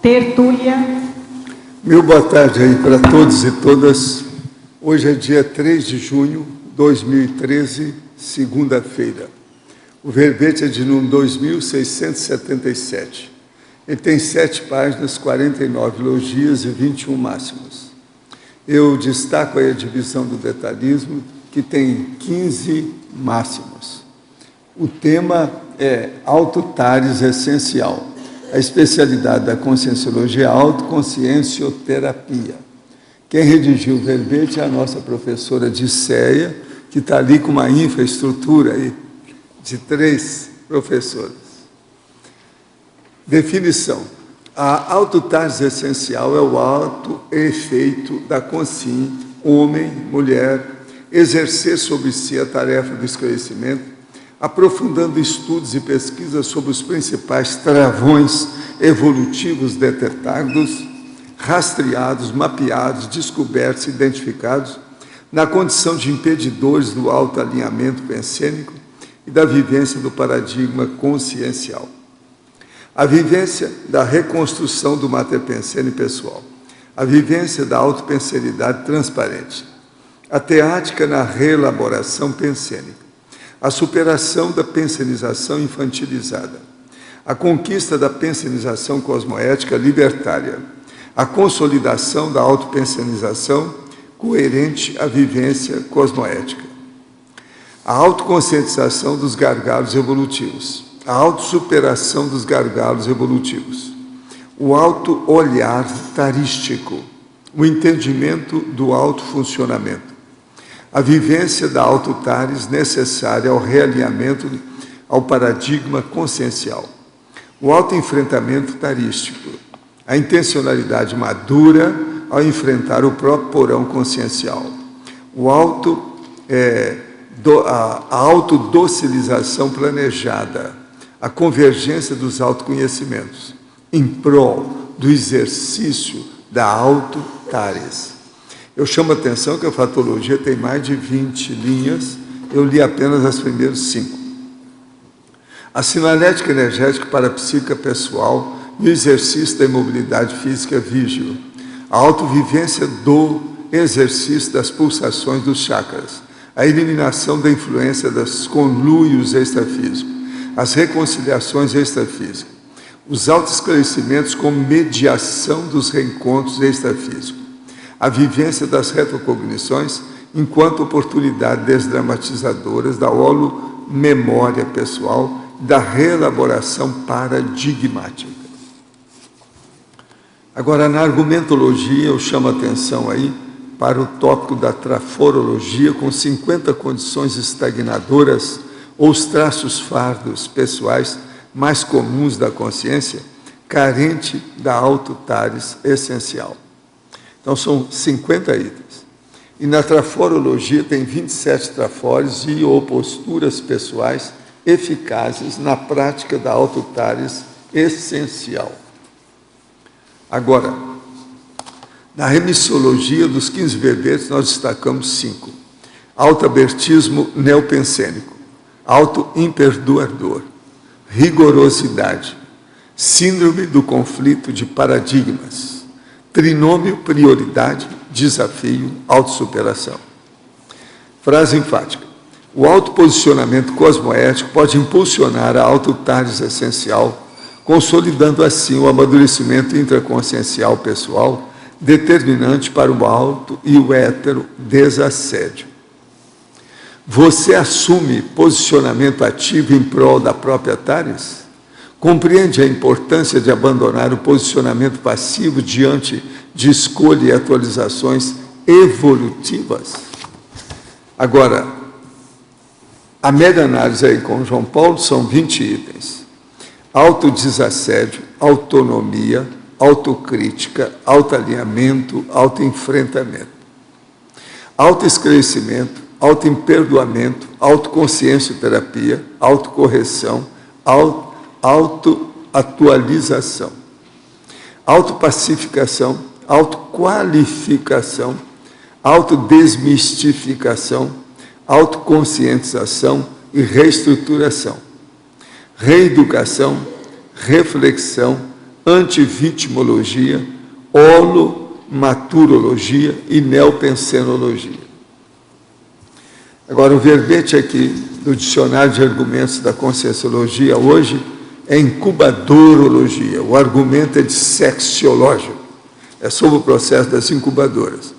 tertúlia. Meu boa tarde aí para todos e todas. Hoje é dia 3 de junho de 2013, segunda-feira. O verbete é de número 2677. Ele tem 7 páginas, 49 elogias e 21 máximos. Eu destaco aí a divisão do detalhismo, que tem 15 máximos. O tema é autotares essencial. A especialidade da conscienciologia é a autoconsciencioterapia. Quem redigiu o verbete é a nossa professora Dicéia, que está ali com uma infraestrutura aí de 3 professores. Definição. A autotares essencial é o alto efeito da consciência, homem, mulher, exercer sobre si a tarefa do esclarecimento, aprofundando estudos e pesquisas sobre os principais travões evolutivos detectados, rastreados, mapeados, descobertos e identificados, na condição de impedidores do autoalinhamento pensênico e da vivência do paradigma consciencial. A vivência da reconstrução do mater pensene pessoal, a vivência da autopensenidade transparente, a teática na reelaboração pensênica, a superação da pensenização infantilizada, a conquista da pensenização cosmoética libertária, a consolidação da autopensenização coerente à vivência cosmoética, a autoconscientização dos gargalos evolutivos, a autossuperação dos gargalos evolutivos, o auto-olhar tarístico, o entendimento do autofuncionamento, a vivência da autotares necessária ao realinhamento ao paradigma consciencial, o autoenfrentamento tarístico, a intencionalidade madura ao enfrentar o próprio porão consciencial, a autodocilização planejada, a convergência dos autoconhecimentos, em prol do exercício da autotares. Eu chamo a atenção que a fatologia tem mais de 20 linhas, eu li apenas as primeiras 5. A sinalética energética parapsíquica pessoal e o exercício da imobilidade física vígil, a autovivência do exercício das pulsações dos chakras, a eliminação da influência dos conluios extrafísicos, as reconciliações extrafísicas, os autoesclarecimentos com mediação dos reencontros extrafísicos, a vivência das retrocognições enquanto oportunidade desdramatizadoras da holomemória pessoal, da reelaboração paradigmática. Agora, na argumentologia, eu chamo a atenção aí para o tópico da traforologia, com 50 condições estagnadoras ou os traços fardos pessoais mais comuns da consciência, carente da autotares essencial. Então, são 50 itens. E na traforologia tem 27 trafores e ou posturas pessoais eficazes na prática da autotares essencial. Agora, na remissiologia dos 15 verbetes, nós destacamos 5. Autoabertismo neopensênico, autoimperdoador, rigorosidade, síndrome do conflito de paradigmas, trinômio, prioridade, desafio, autossuperação. Frase enfática. O autoposicionamento cosmoético pode impulsionar a autotares essencial, consolidando assim o amadurecimento intraconsciencial pessoal, determinante para o auto e o hétero desassédio. Você assume posicionamento ativo em prol da própria tares? Compreende a importância de abandonar o posicionamento passivo diante de escolha e atualizações evolutivas? Agora, a mega-análise aí com João Paulo são 20 itens. Autodesassédio, autonomia, autocrítica, autoalinhamento, autoenfrentamento. Autoesclarecimento, autoimperdoamento, autoconsciencioterapia, autocorreção, autoatualização, autopacificação, autoqualificação, autodesmistificação, autoconscientização e reestruturação, reeducação, reflexão, antivitimologia, holomaturologia e neopensenologia. Agora, o verbete aqui do Dicionário de Argumentos da Conscienciologia hoje é incubadorologia. O argumento é de sexiológico, é sobre o processo das incubadoras.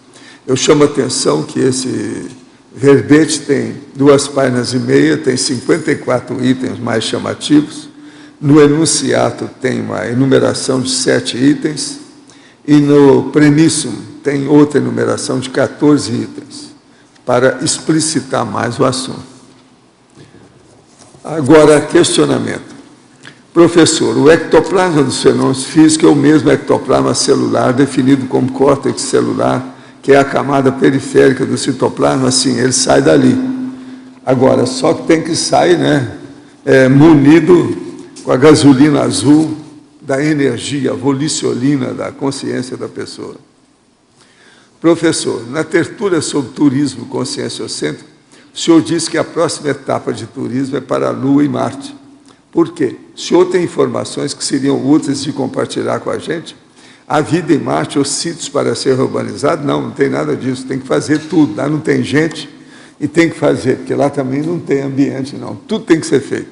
Eu chamo a atenção que esse verbete tem 2 páginas e meia, tem 54 itens mais chamativos. No enunciato tem uma enumeração de 7 itens e no premissum tem outra enumeração de 14 itens, para explicitar mais o assunto. Agora, questionamento. Professor, o ectoplasma dos fenômenos físicos é o mesmo ectoplasma celular, definido como córtex celular, que é a camada periférica do citoplasma? Sim, ele sai dali. Agora, só que tem que sair, né, munido com a gasolina azul da energia, a volicionina da consciência da pessoa. Professor, na tertúlia sobre turismo conscienciocêntrico, o senhor disse que a próxima etapa de turismo é para a Lua e Marte. Por quê? O senhor tem informações que seriam úteis de compartilhar com a gente? A vida em Marte, os sítios para ser urbanizado? Não, não tem nada disso, tem que fazer tudo. Lá não tem gente e tem que fazer, porque lá também não tem ambiente, não. Tudo tem que ser feito.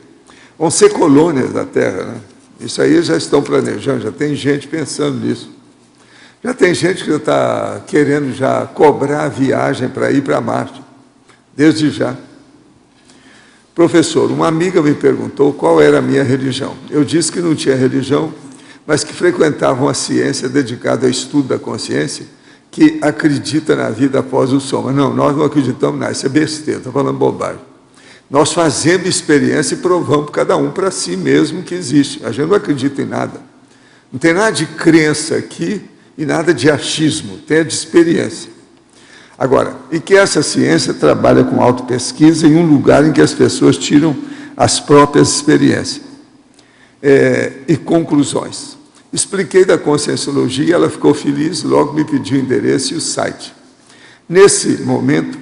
Vão ser colônias da Terra, né? Isso aí já estão planejando, já tem gente pensando nisso. Já tem gente que está querendo já cobrar a viagem para ir para Marte, desde já. Professor, uma amiga me perguntou qual era a minha religião. Eu disse que não tinha religião, mas que frequentava uma ciência dedicada ao estudo da consciência, que acredita na vida após o soma. Não, nós não acreditamos nada, isso é besteira, estou falando bobagem. Nós fazemos experiência e provamos cada um para si mesmo que existe. A gente não acredita em nada. Não tem nada de crença aqui e nada de achismo, tem a de experiência. Agora, e que essa ciência trabalha com autopesquisa em um lugar em que as pessoas tiram as próprias experiências e conclusões. Expliquei da conscienciologia, ela ficou feliz, logo me pediu o endereço e o site. Nesse momento,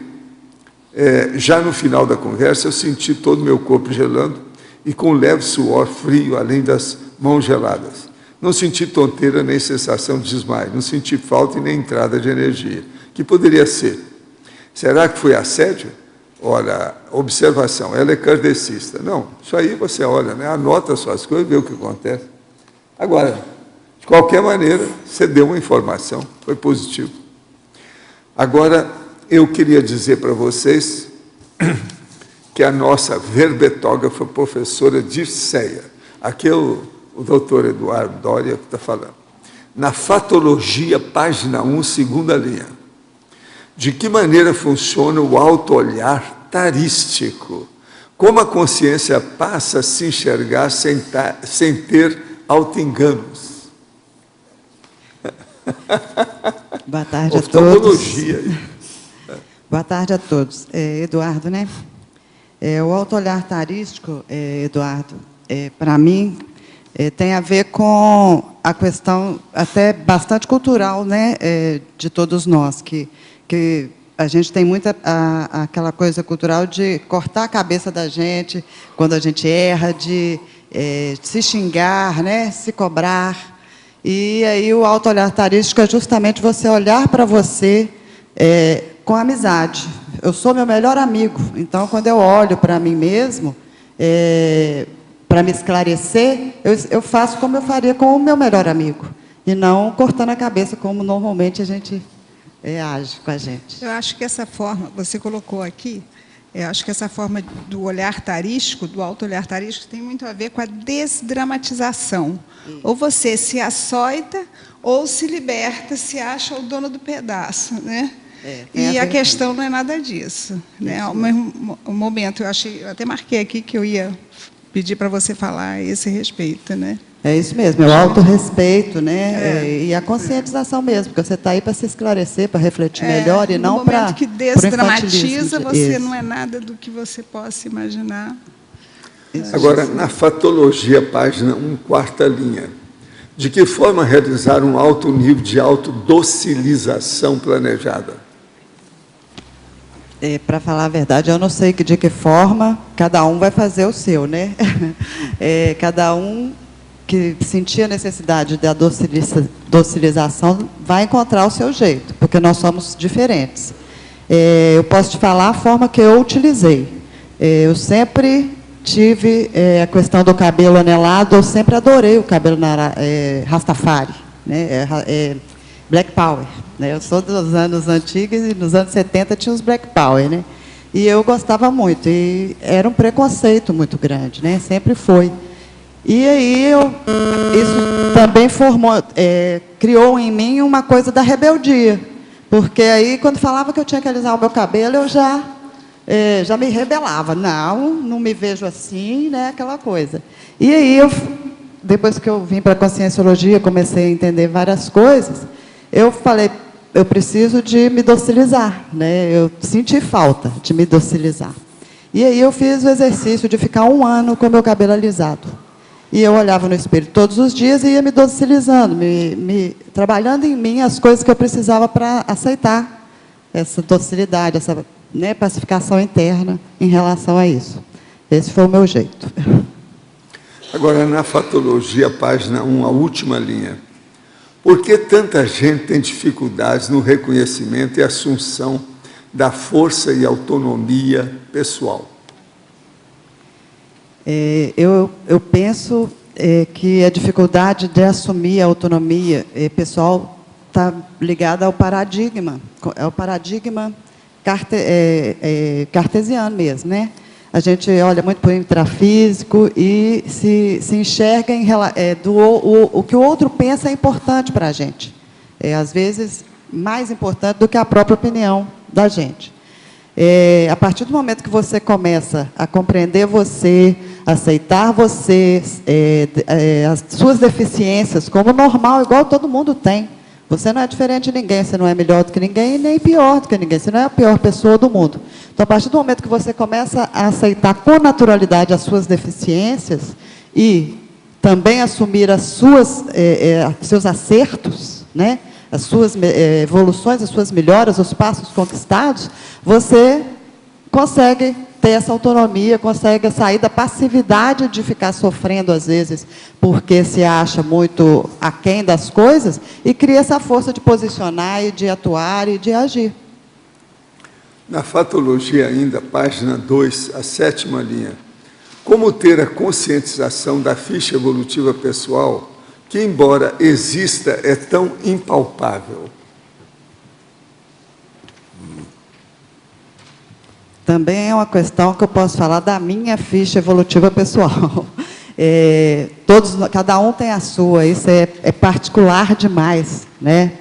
já no final da conversa, eu senti todo o meu corpo gelando e com leve suor frio, além das mãos geladas. Não senti tonteira nem sensação de desmaio, não senti falta e nem entrada de energia. Que poderia ser? Será que foi assédio? Olha, observação, ela é kardecista. Não, isso aí você olha, né? Anota suas coisas e vê o que acontece. Agora, de qualquer maneira, você deu uma informação, foi positivo. Agora, eu queria dizer para vocês que a nossa verbetógrafa, professora Dirceia, aqui é o doutor Eduardo Doria que está falando, na Fatologia, página 1, segunda linha. De que maneira funciona o auto-olhar tarístico? Como a consciência passa a se enxergar sem ter auto-enganos? Boa tarde a todos. Oftalmologia. Boa tarde a todos. Eduardo, né? O auto-olhar tarístico, Eduardo, para mim, tem a ver com a questão até bastante cultural, né, de todos nós, que a gente tem muita aquela coisa cultural de cortar a cabeça da gente quando a gente erra, de se xingar, né, se cobrar. E aí o auto-olhar tarístico é justamente você olhar para você com amizade. Eu sou meu melhor amigo, então quando eu olho para mim mesmo, para me esclarecer, eu faço como eu faria com o meu melhor amigo, e não cortando a cabeça como normalmente a gente age com a gente. Eu acho que essa forma, você colocou aqui, eu acho que essa forma do olhar tarístico, do auto-olhar tarístico, tem muito a ver com a desdramatização. Ou você se açoita, ou se liberta, se acha o dono do pedaço, né? E a questão não é nada disso, né? Um momento, eu até marquei aqui que eu ia pedir para você falar a esse respeito, né? É isso mesmo, é o autorrespeito, né? E a conscientização mesmo, porque você está aí para se esclarecer, para refletir melhor e não para... No momento que desdramatiza, você não é nada do que você possa imaginar. Agora, na Fatologia, página 1, quarta linha, de que forma realizar um alto nível de autodocilização planejada? Para falar a verdade, eu não sei de que forma, cada um vai fazer o seu, né? Cada um que sentir a necessidade da docilização vai encontrar o seu jeito, porque nós somos diferentes. Eu posso te falar a forma que eu utilizei. Eu sempre tive a questão do cabelo anelado, eu sempre adorei o cabelo Rastafari, né? Black Power. Né? Eu sou dos anos antigos e nos anos 70 tinha os Black Power, né? E eu gostava muito, e era um preconceito muito grande, né? Sempre foi. E aí isso também criou em mim uma coisa da rebeldia, porque aí quando falava que eu tinha que alisar o meu cabelo, eu já me rebelava. Não me vejo assim, né? Aquela coisa. E aí depois que eu vim para a Conscienciologia, comecei a entender várias coisas, eu falei, eu preciso de me docilizar, né? Eu senti falta de me docilizar. E aí eu fiz o exercício de ficar 1 ano com o meu cabelo alisado. E eu olhava no espelho todos os dias e ia me docilizando, trabalhando em mim as coisas que eu precisava para aceitar essa docilidade, essa, né, pacificação interna em relação a isso. Esse foi o meu jeito. Agora, na Fatologia, página 1, a última linha. Por que tanta gente tem dificuldades no reconhecimento e assunção da força e autonomia pessoal? Eu penso que a dificuldade de assumir a autonomia pessoal está ligada ao paradigma cartesiano mesmo, né? A gente olha muito para o intrafísico e se enxerga o que o outro pensa é importante para a gente. Às vezes, mais importante do que a própria opinião da gente. A partir do momento que você começa a compreender você, aceitar você, as suas deficiências como normal, igual todo mundo tem. Você não é diferente de ninguém, você não é melhor do que ninguém, nem pior do que ninguém, você não é a pior pessoa do mundo. Então, a partir do momento que você começa a aceitar com naturalidade as suas deficiências e também assumir seus acertos, né? As suas evoluções, as suas melhoras, os passos conquistados, você consegue ter essa autonomia, consegue sair da passividade de ficar sofrendo, às vezes, porque se acha muito aquém das coisas, e cria essa força de posicionar, e de atuar, e de agir. Na Fatologia ainda, página 2, a 7ª linha. Como ter a conscientização da ficha evolutiva pessoal, que, embora exista, é tão impalpável? Também é uma questão que eu posso falar da minha ficha evolutiva pessoal. Cada um tem a sua, isso é particular demais, né?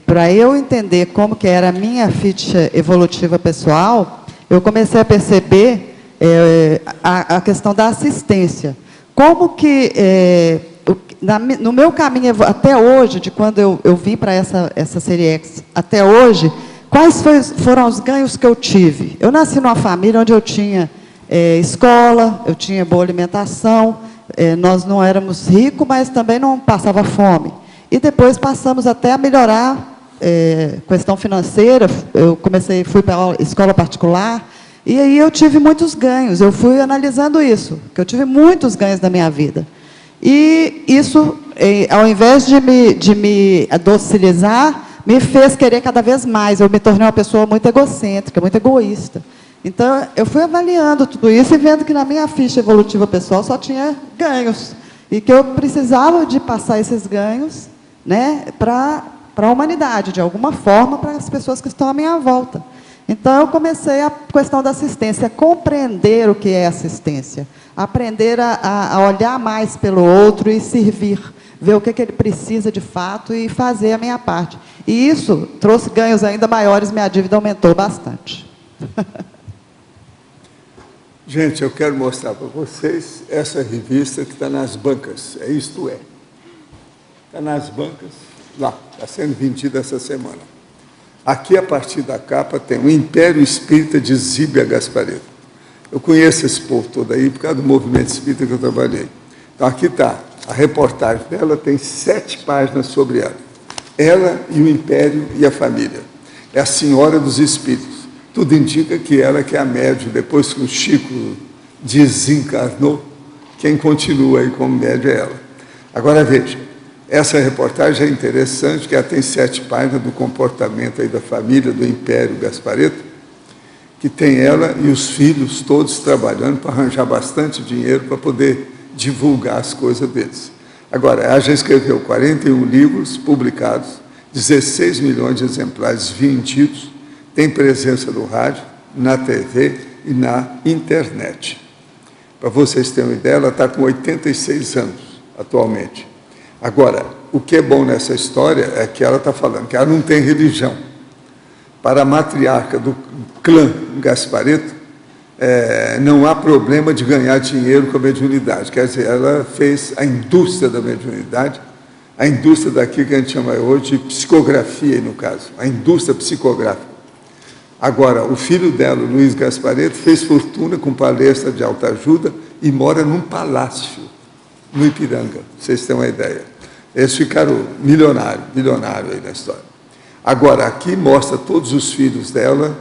Para eu entender como que era a minha ficha evolutiva pessoal, eu comecei a perceber a questão da assistência. Como que, no meu caminho até hoje, de quando eu vim para essa série X, até hoje, quais foram os ganhos que eu tive? Eu nasci numa família onde eu tinha escola, eu tinha boa alimentação, nós não éramos ricos, mas também não passava fome. E depois passamos até a melhorar questão financeira, fui para a escola particular, e aí eu tive muitos ganhos, eu fui analisando isso, que eu tive muitos ganhos na minha vida. E isso, ao invés de me docilizar, me fez querer cada vez mais. Eu me tornei uma pessoa muito egocêntrica, muito egoísta. Então, eu fui avaliando tudo isso e vendo que na minha ficha evolutiva pessoal só tinha ganhos. E que eu precisava de passar esses ganhos, né, para a humanidade, de alguma forma, para as pessoas que estão à minha volta. Então, eu comecei a questão da assistência, compreender o que é assistência, aprender a olhar mais pelo outro e servir, ver o que ele precisa de fato e fazer a minha parte. E isso trouxe ganhos ainda maiores, minha dívida aumentou bastante. Gente, eu quero mostrar para vocês essa revista que está nas bancas, Isto É. Está nas bancas, lá, está sendo vendida essa semana. Aqui, a partir da capa, tem o Império Espírita de Zíbia Gasparetto. Eu conheço esse povo todo aí, por causa do movimento espírita que eu trabalhei. Então, aqui está, a reportagem dela tem 7 páginas sobre ela. Ela e o Império e a família. É a Senhora dos Espíritos. Tudo indica que ela que é a médium, depois que o Chico desencarnou, quem continua aí como médio é ela. Agora, veja, essa reportagem é interessante, que ela tem 7 páginas do comportamento aí da família do Império Gasparetto, que tem ela e os filhos todos trabalhando para arranjar bastante dinheiro para poder divulgar as coisas deles. Agora, ela já escreveu 41 livros publicados, 16 milhões de exemplares vendidos, tem presença no rádio, na TV e na internet. Para vocês terem uma ideia, ela está com 86 anos atualmente. Agora, o que é bom nessa história é que ela está falando que ela não tem religião. Para a matriarca do clã Gasparetto, não há problema de ganhar dinheiro com a mediunidade. Quer dizer, ela fez a indústria da mediunidade, a indústria daqui que a gente chama hoje de psicografia, no caso, a indústria psicográfica. Agora, o filho dela, Luiz Gasparetto, fez fortuna com palestra de autoajuda e mora num palácio, no Ipiranga, para vocês terem uma ideia. Eles ficaram milionário aí na história. Agora, aqui mostra todos os filhos dela,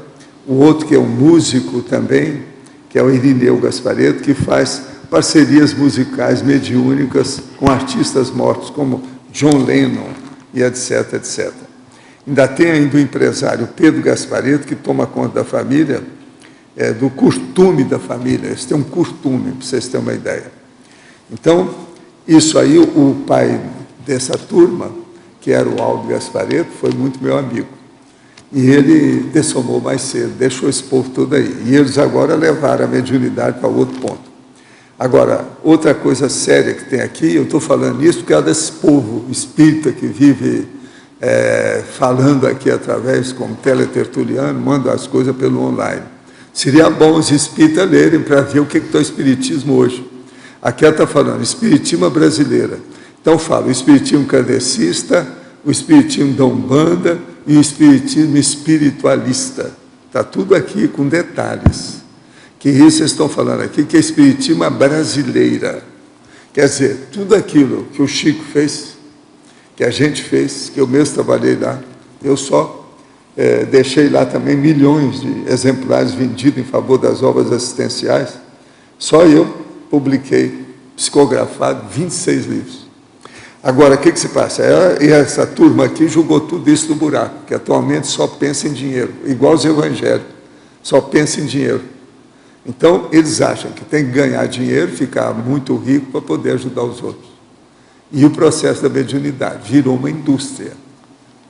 o outro que é um músico também, que é o Irineu Gasparetto, que faz parcerias musicais mediúnicas com artistas mortos, como John Lennon e etc, etc. Ainda tem ainda o empresário Pedro Gasparetto, que toma conta da família, do costume da família. Eles têm um costume, para vocês terem uma ideia. Então, isso aí, o pai dessa turma, que era o Aldo Gasparetto, foi muito meu amigo. E ele dessomou mais cedo, deixou esse povo todo aí. E eles agora levaram a mediunidade para outro ponto. Agora, outra coisa séria que tem aqui, eu estou falando isso porque é desse povo espírita que vive falando aqui através, como teletertuliano, manda as coisas pelo online. Seria bom os espíritas lerem para ver o que é o espiritismo hoje. Aqui ela está falando, espiritismo brasileira. Então fala, o espiritismo kardecista, o espiritismo da Umbanda e o espiritismo espiritualista. Está tudo aqui com detalhes. Que isso vocês estão falando aqui, que é espiritismo brasileira. Quer dizer, tudo aquilo que o Chico fez, que a gente fez, que eu mesmo trabalhei lá, eu só deixei lá também milhões de exemplares vendidos em favor das obras assistenciais. Só eu publiquei, psicografado, 26 livros. Agora, o que se passa? Essa turma aqui jogou tudo isso no buraco, que atualmente só pensa em dinheiro, igual os evangélicos, só pensa em dinheiro. Então, eles acham que tem que ganhar dinheiro, ficar muito rico para poder ajudar os outros. E o processo da mediunidade virou uma indústria.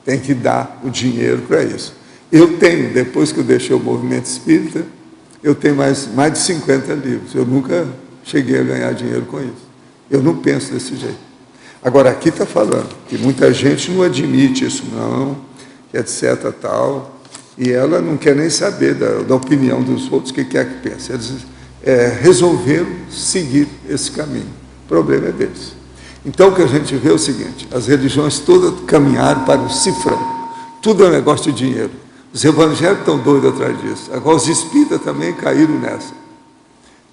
Tem que dar o dinheiro para isso. Eu tenho, depois que eu deixei o movimento espírita, eu tenho mais de 50 livros. Eu nunca cheguei a ganhar dinheiro com isso. Eu não penso desse jeito. Agora, aqui está falando que muita gente não admite isso, não, que etc, tal, e ela não quer nem saber da opinião dos outros, o que quer que pense. Eles resolveram seguir esse caminho. O problema é deles. Então, o que a gente vê é o seguinte, as religiões todas caminharam para o cifrão. Tudo é um negócio de dinheiro. Os evangélicos estão doidos atrás disso. Agora, os espíritas também caíram nessa.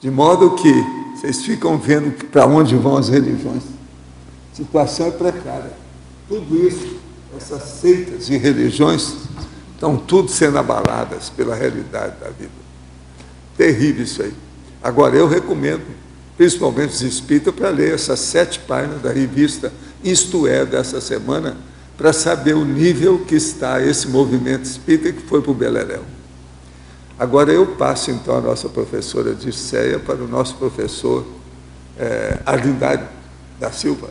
De modo que vocês ficam vendo para onde vão as religiões. A situação é precária. Tudo isso, essas seitas e religiões, estão tudo sendo abaladas pela realidade da vida. Terrível isso aí. Agora, eu recomendo, principalmente os espíritas, para ler essas 7 páginas da revista Isto É, dessa semana, para saber o nível que está esse movimento espírita que foi para o Beleréu. Agora eu passo, então, a nossa professora Dirceia para o nosso professor Arlindade da Silva.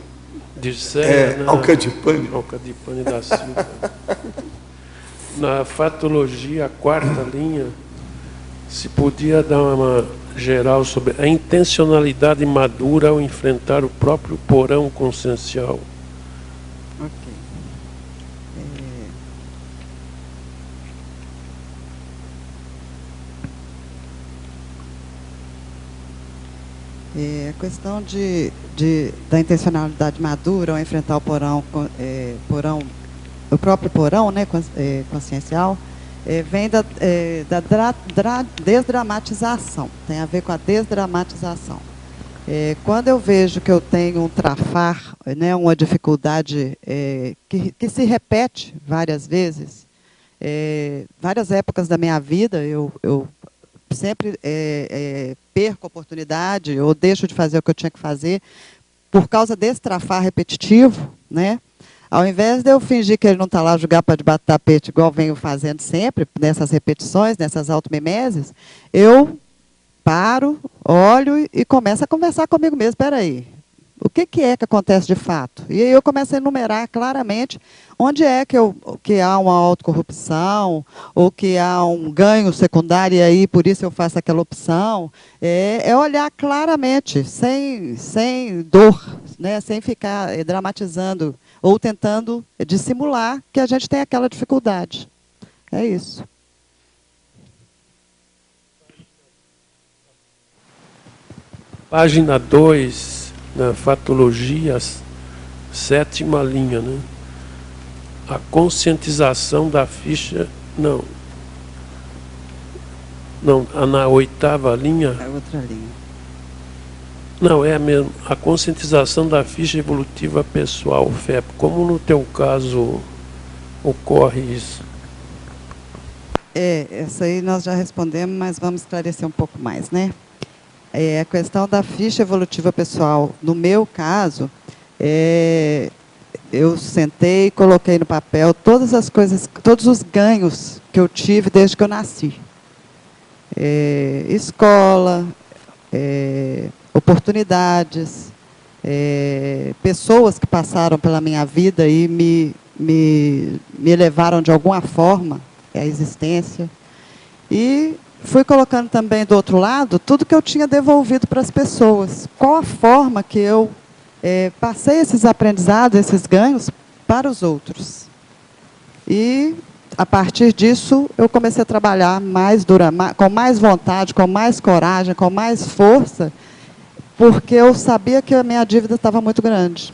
Dirceia, Alcadipane. Alcadipane da Silva. Na fatologia, a 4ª linha, se podia dar uma geral sobre a intencionalidade madura ao enfrentar o próprio porão consciencial. Ok. A questão da intencionalidade madura ao enfrentar o porão, o próprio porão, né, consciencial, vem da desdramatização, tem a ver com a desdramatização. Quando eu vejo que eu tenho um trafar, né, uma dificuldade que se repete várias vezes, várias épocas da minha vida, eu sempre perco a oportunidade ou deixo de fazer o que eu tinha que fazer por causa desse trafar repetitivo, né? Ao invés de eu fingir que ele não está lá jogar para debaixo do tapete, igual venho fazendo sempre, nessas repetições, nessas automimeses, eu paro, olho e começo a conversar comigo mesmo. Espera aí, o que é que acontece de fato? E aí eu começo a enumerar claramente onde é que há uma autocorrupção, ou que há um ganho secundário, e aí por isso eu faço aquela opção. É olhar claramente, sem dor, né? Sem ficar dramatizando ou tentando dissimular que a gente tem aquela dificuldade. É isso. Página 2, na fatologia, 7ª linha, né? A conscientização da ficha... Não, na 8ª linha... É outra linha. Não, é mesmo. A conscientização da ficha evolutiva pessoal, FEP. Como no teu caso ocorre isso? Essa aí nós já respondemos, mas vamos esclarecer um pouco mais, né? A questão da ficha evolutiva pessoal, no meu caso, eu sentei e coloquei no papel todas as coisas, todos os ganhos que eu tive desde que eu nasci. Escola, oportunidades, pessoas que passaram pela minha vida e me elevaram de alguma forma à existência. E fui colocando também do outro lado tudo que eu tinha devolvido para as pessoas. Qual a forma que eu passei esses aprendizados, esses ganhos para os outros. E, a partir disso, eu comecei a trabalhar com mais vontade, com mais coragem, com mais força, porque eu sabia que a minha dívida estava muito grande.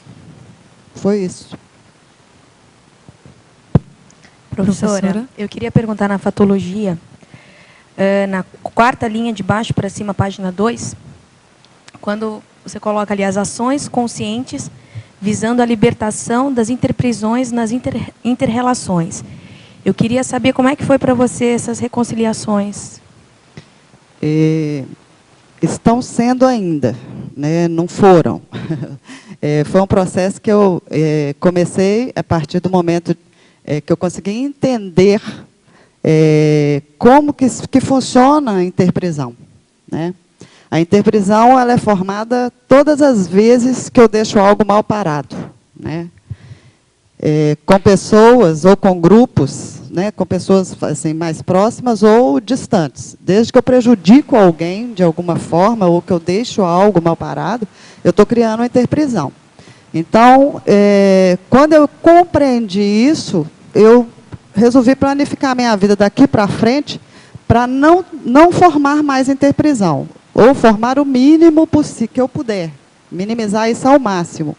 Foi isso. Professora, eu queria perguntar na fatologia, na 4ª linha de baixo para cima, página 2, quando você coloca ali as ações conscientes visando a libertação das interprisões nas inter-relações. Eu queria saber como é que foi para você essas reconciliações. Estão sendo ainda, né? Não foram. Foi um processo que eu comecei a partir do momento que eu consegui entender como que funciona a interprisão, né? A interprisão ela é formada todas as vezes que eu deixo algo mal parado, né? Com pessoas ou com grupos, né? Com pessoas assim, mais próximas ou distantes. Desde que eu prejudico alguém de alguma forma ou que eu deixo algo mal parado, eu estou criando uma interprisão. Então, quando eu compreendi isso, eu resolvi planificar minha vida daqui para frente para não formar mais interprisão, ou formar o mínimo possível que eu puder, minimizar isso ao máximo.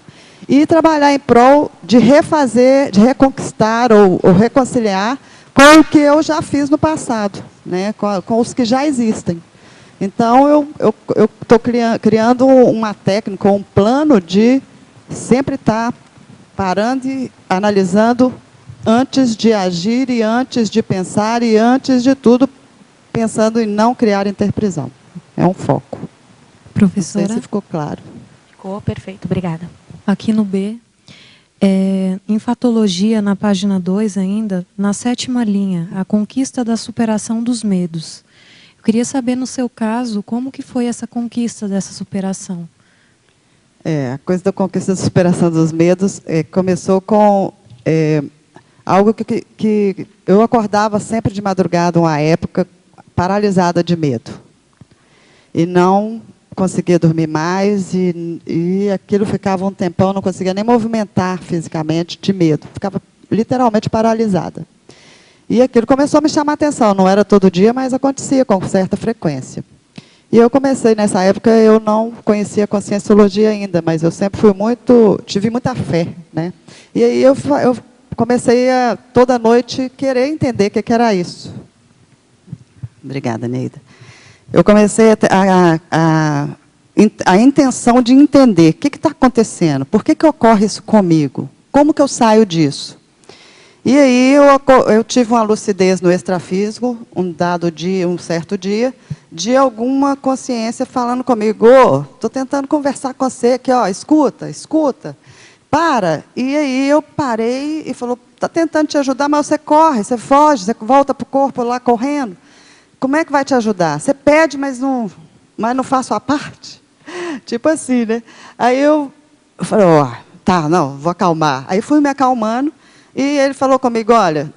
E trabalhar em prol de refazer, de reconquistar ou reconciliar com o que eu já fiz no passado, né, com os que já existem. Então, eu estou criando uma técnica, um plano de sempre estar parando e analisando antes de agir e antes de pensar e antes de tudo pensando em não criar interprisão. É um foco. Professora? Não sei se ficou claro. Ficou perfeito, obrigada. Aqui no B, em fatologia, na página 2 ainda, na 7ª linha, a conquista da superação dos medos. Eu queria saber, no seu caso, como que foi essa conquista dessa superação? A coisa da conquista da superação dos medos começou com algo que eu acordava sempre de madrugada, uma época, paralisada de medo. E não conseguia dormir mais, e aquilo ficava um tempão, não conseguia nem movimentar fisicamente de medo. Ficava literalmente paralisada. E aquilo começou a me chamar a atenção. Não era todo dia, mas acontecia com certa frequência. E eu comecei, nessa época, eu não conhecia a conscienciologia ainda, mas eu sempre tive muita fé, né? E aí eu comecei a, toda noite, querer entender o que era isso. Obrigada, Neida. Eu comecei a intenção de entender o que está acontecendo, por que ocorre isso comigo, como que eu saio disso. E aí eu tive uma lucidez no extrafísico, um certo dia, de alguma consciência falando comigo: estou tentando conversar com você aqui, ó, escuta, para. E aí eu parei e falou: está tentando te ajudar, mas você corre, você foge, você volta para o corpo lá correndo. Como é que vai te ajudar? Você pede, mas não faz sua parte? Tipo assim, né? Aí eu falei: tá, não, vou acalmar. Aí fui me acalmando, e ele falou comigo: olha,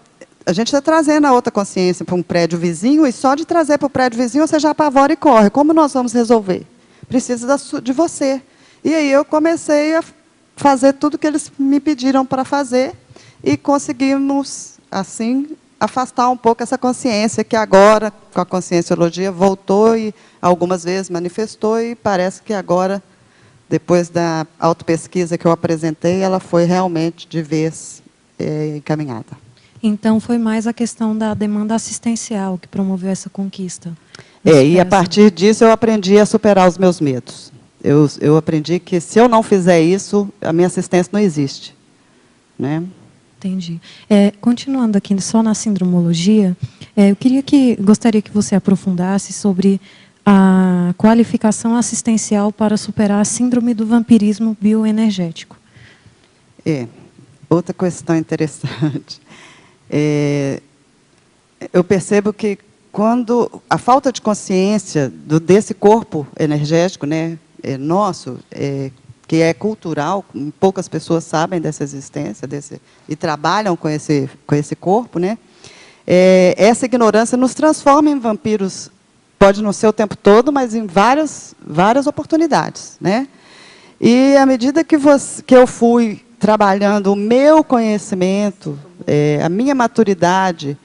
a gente está trazendo a outra consciência para um prédio vizinho, e só de trazer para o prédio vizinho você já apavora e corre. Como nós vamos resolver? Precisa de você. E aí eu comecei a fazer tudo que eles me pediram para fazer, e conseguimos, assim, afastar um pouco essa consciência, que agora, com a conscienciologia, voltou e algumas vezes manifestou, e parece que agora, depois da autopesquisa que eu apresentei, ela foi realmente de vez encaminhada. Então, foi mais a questão da demanda assistencial que promoveu essa conquista. E a partir disso eu aprendi a superar os meus medos. Eu aprendi que, se eu não fizer isso, a minha assistência não existe, né? Entendi. Continuando aqui só na sindromologia, gostaria que você aprofundasse sobre a qualificação assistencial para superar a síndrome do vampirismo bioenergético. Outra questão interessante. Eu percebo que, quando a falta de consciência desse corpo energético, né, nosso, que é cultural, poucas pessoas sabem dessa existência, e trabalham com esse corpo, né? Essa ignorância nos transforma em vampiros, pode não ser o tempo todo, mas em várias oportunidades, né? E, à medida que eu fui trabalhando o meu conhecimento, a minha maturidade,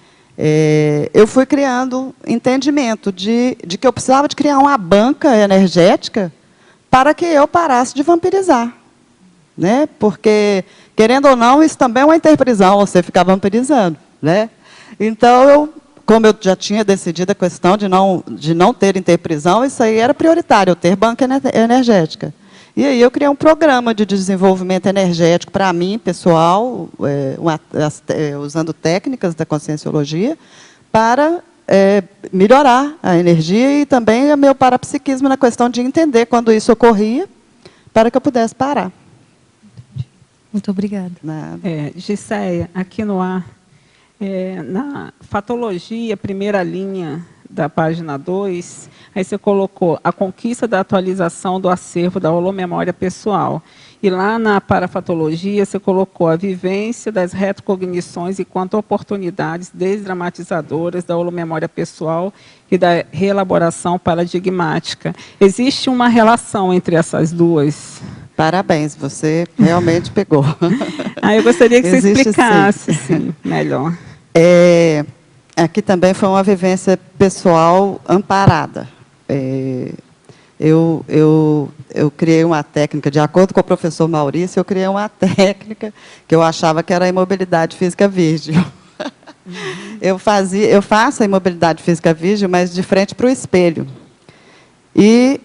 eu fui criando entendimento de que eu precisava de criar uma banca energética para que eu parasse de vampirizar, né? Porque, querendo ou não, isso também é uma interprisão, você ficar vampirizando, né? Então, como eu já tinha decidido a questão de não ter interprisão, isso aí era prioritário, eu ter banca energética. E aí eu criei um programa de desenvolvimento energético para mim, pessoal, usando técnicas da conscienciologia, para melhorar a energia, e também o meu parapsiquismo na questão de entender quando isso ocorria, para que eu pudesse parar. Muito obrigada. Giséia, aqui no ar, na fatologia, primeira linha da página 2, aí você colocou a conquista da atualização do acervo da holomemória pessoal. E lá na parafatologia, você colocou a vivência das retrocognições enquanto oportunidades desdramatizadoras da holomemória pessoal e da reelaboração paradigmática. Existe uma relação entre essas duas? Parabéns, você realmente pegou. Eu gostaria que você explicasse melhor. Aqui também foi uma vivência pessoal amparada. Eu criei uma técnica, de acordo com o professor Maurício, eu criei uma técnica que eu achava que era a imobilidade física vígil. Eu faço a imobilidade física vígil, mas de frente para o espelho. E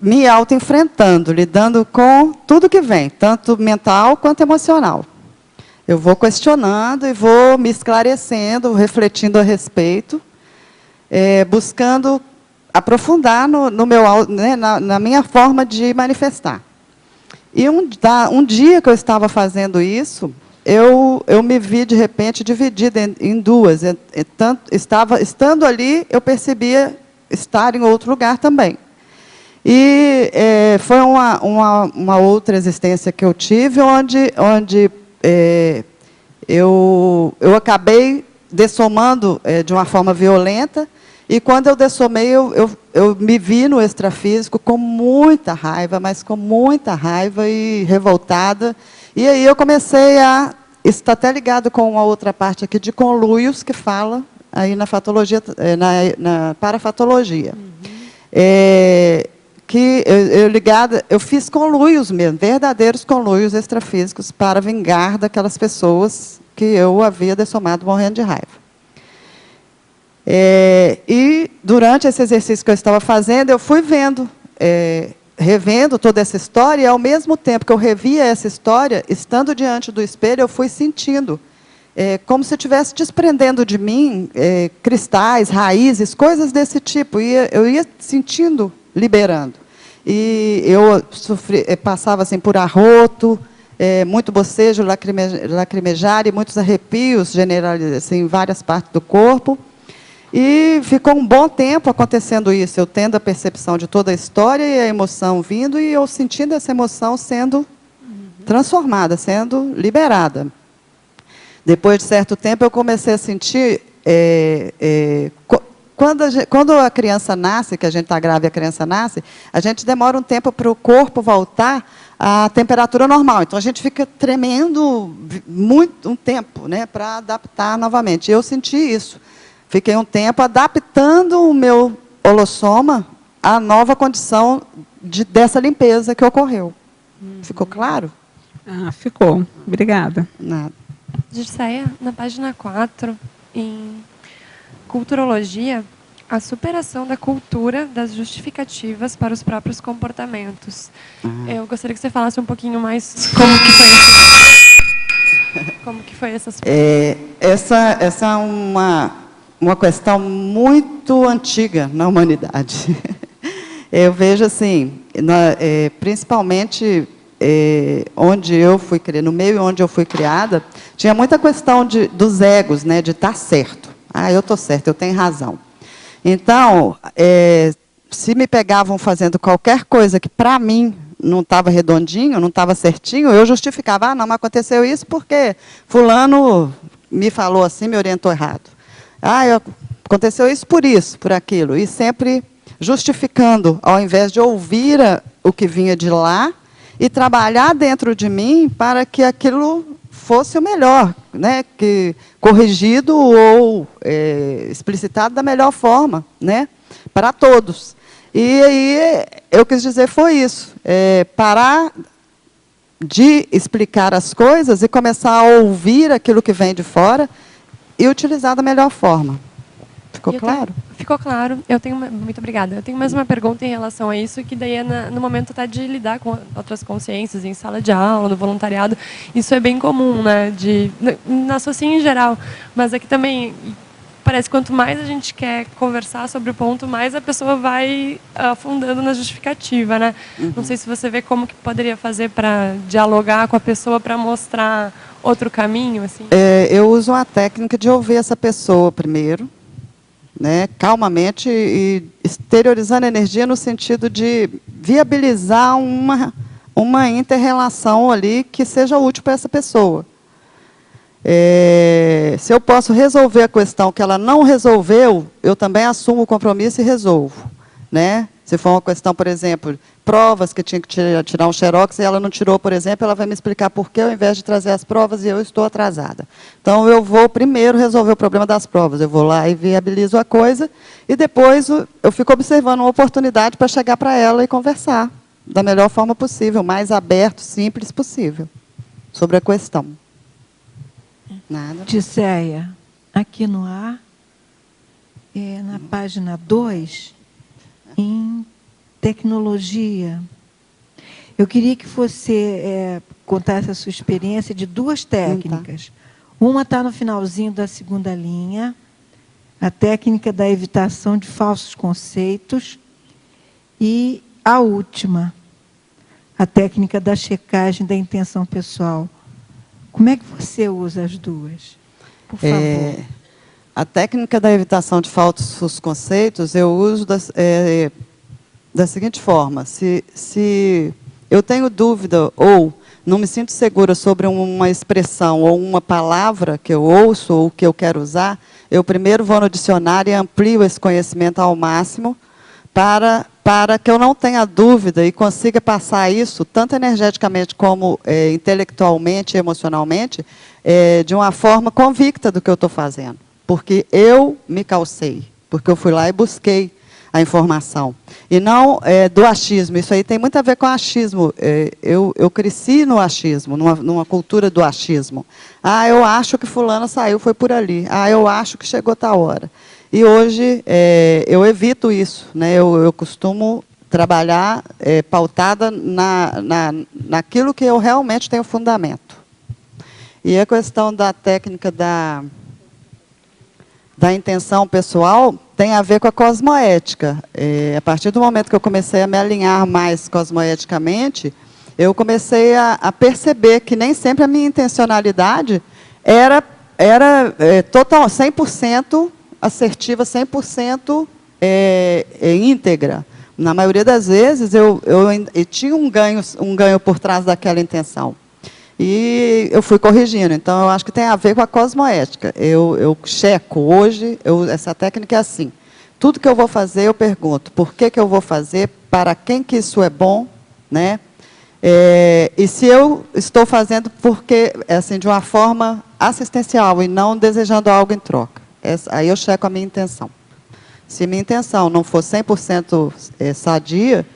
me auto-enfrentando, lidando com tudo que vem, tanto mental quanto emocional. Eu vou questionando e vou me esclarecendo, refletindo a respeito, buscando aprofundar na minha forma de manifestar. E um dia que eu estava fazendo isso, eu me vi, de repente, dividida em duas. Estando ali, eu percebia estar em outro lugar também. E foi uma outra existência que eu tive, onde eu acabei dessomando de uma forma violenta, e quando eu dessomei, eu me vi no extrafísico com muita raiva, mas com muita raiva e revoltada. E aí eu comecei isso está até ligado com uma outra parte aqui de conluios, que fala aí na fatologia, na parafatologia. Que eu fiz conluios mesmo, verdadeiros conluios extrafísicos, para vingar daquelas pessoas que eu havia dessomado morrendo de raiva. E, durante esse exercício que eu estava fazendo, eu fui revendo toda essa história, e, ao mesmo tempo que eu revia essa história, estando diante do espelho, eu fui sentindo como se estivesse desprendendo de mim cristais, raízes, coisas desse tipo. E eu ia sentindo, liberando. E eu passava assim, por arroto, muito bocejo, lacrimejar e muitos arrepios generalizados assim, em várias partes do corpo. E ficou um bom tempo acontecendo isso, eu tendo a percepção de toda a história e a emoção vindo, e eu sentindo essa emoção sendo transformada, sendo liberada. Depois de certo tempo, eu comecei a sentir... Quando a criança nasce, que a gente está grávida e a criança nasce, a gente demora um tempo para o corpo voltar à temperatura normal. Então, a gente fica tremendo um tempo, né, para adaptar novamente. Eu senti isso. Fiquei um tempo adaptando o meu holossoma à nova condição dessa limpeza que ocorreu. Ficou claro? Ficou. Obrigada. Nada. Dirceia, na página 4, em Culturologia, a superação da cultura das justificativas para os próprios comportamentos. Eu gostaria que você falasse um pouquinho mais como que foi essa superação. Essa é uma questão muito antiga na humanidade. Eu vejo assim, principalmente onde eu fui criada, no meio onde eu fui criada, tinha muita questão dos egos, né, de estar certo. Eu estou certo, eu tenho razão. Então, se me pegavam fazendo qualquer coisa que, para mim, não estava redondinho, não estava certinho, eu justificava, não, mas aconteceu isso porque fulano me falou assim, me orientou errado. Aconteceu isso, por aquilo. E sempre justificando, ao invés de ouvir o que vinha de lá e trabalhar dentro de mim para que aquilo fosse o melhor, né? Corrigido ou explicitado da melhor forma, né? Para todos. E aí, eu quis dizer, foi isso. Parar de explicar as coisas e começar a ouvir aquilo que vem de fora e utilizar da melhor forma. Ficou claro? Ficou claro. Muito obrigada. Eu tenho mais uma pergunta em relação a isso, que daí é no momento até de lidar com outras consciências, em sala de aula, no voluntariado. Isso é bem comum, né? Na sociedade em geral. Mas aqui também, parece que quanto mais a gente quer conversar sobre o ponto, mais a pessoa vai afundando na justificativa, né? Não sei se você vê como que poderia fazer para dialogar com a pessoa, para mostrar outro caminho, assim. Eu uso a técnica de ouvir essa pessoa primeiro, né, calmamente, e exteriorizando a energia no sentido de viabilizar uma inter-relação ali que seja útil para essa pessoa. Se eu posso resolver a questão que ela não resolveu, eu também assumo o compromisso e resolvo, né? Se for uma questão, por exemplo, provas que tinha que tirar um xerox e ela não tirou, por exemplo, ela vai me explicar por que, ao invés de trazer as provas, e eu estou atrasada. Então, eu vou primeiro resolver o problema das provas. Eu vou lá e viabilizo a coisa, e depois eu fico observando uma oportunidade para chegar para ela e conversar da melhor forma possível, mais aberto, simples possível, sobre a questão. Nada. Dirceia, aqui no ar, na página 2, em tecnologia. Eu queria que você contasse a sua experiência de duas técnicas. Uma está no finalzinho da segunda linha, a técnica da evitação de falsos conceitos, e a última, a técnica da checagem da intenção pessoal. Como é que você usa as duas? Por favor. A técnica da evitação de falsos conceitos eu uso da seguinte forma: se eu tenho dúvida ou não me sinto segura sobre uma expressão ou uma palavra que eu ouço ou que eu quero usar, eu primeiro vou no dicionário e amplio esse conhecimento ao máximo para que eu não tenha dúvida e consiga passar isso, tanto energeticamente como intelectualmente e emocionalmente, de uma forma convicta do que eu estou fazendo. Porque eu me calcei, porque eu fui lá e busquei a informação. E não do achismo. Isso aí tem muito a ver com o achismo. Eu cresci no achismo, numa cultura do achismo. Eu acho que fulano saiu, foi por ali. Eu acho que chegou tal hora. E hoje eu evito isso, né? Eu costumo trabalhar pautada naquilo que eu realmente tenho fundamento. E a questão da técnica da intenção pessoal tem a ver com a cosmoética. A partir do momento que eu comecei a me alinhar mais cosmoeticamente, eu comecei a perceber que nem sempre a minha intencionalidade era total, 100% assertiva, 100% íntegra. Na maioria das vezes, eu tinha um ganho por trás daquela intenção. E eu fui corrigindo. Então, eu acho que tem a ver com a cosmoética. Eu checo hoje, essa técnica é assim. Tudo que eu vou fazer, eu pergunto, por que eu vou fazer, para quem que isso é bom, né? E se eu estou fazendo porque, assim, de uma forma assistencial e não desejando algo em troca. Aí eu checo a minha intenção. Se minha intenção não for 100% sadia,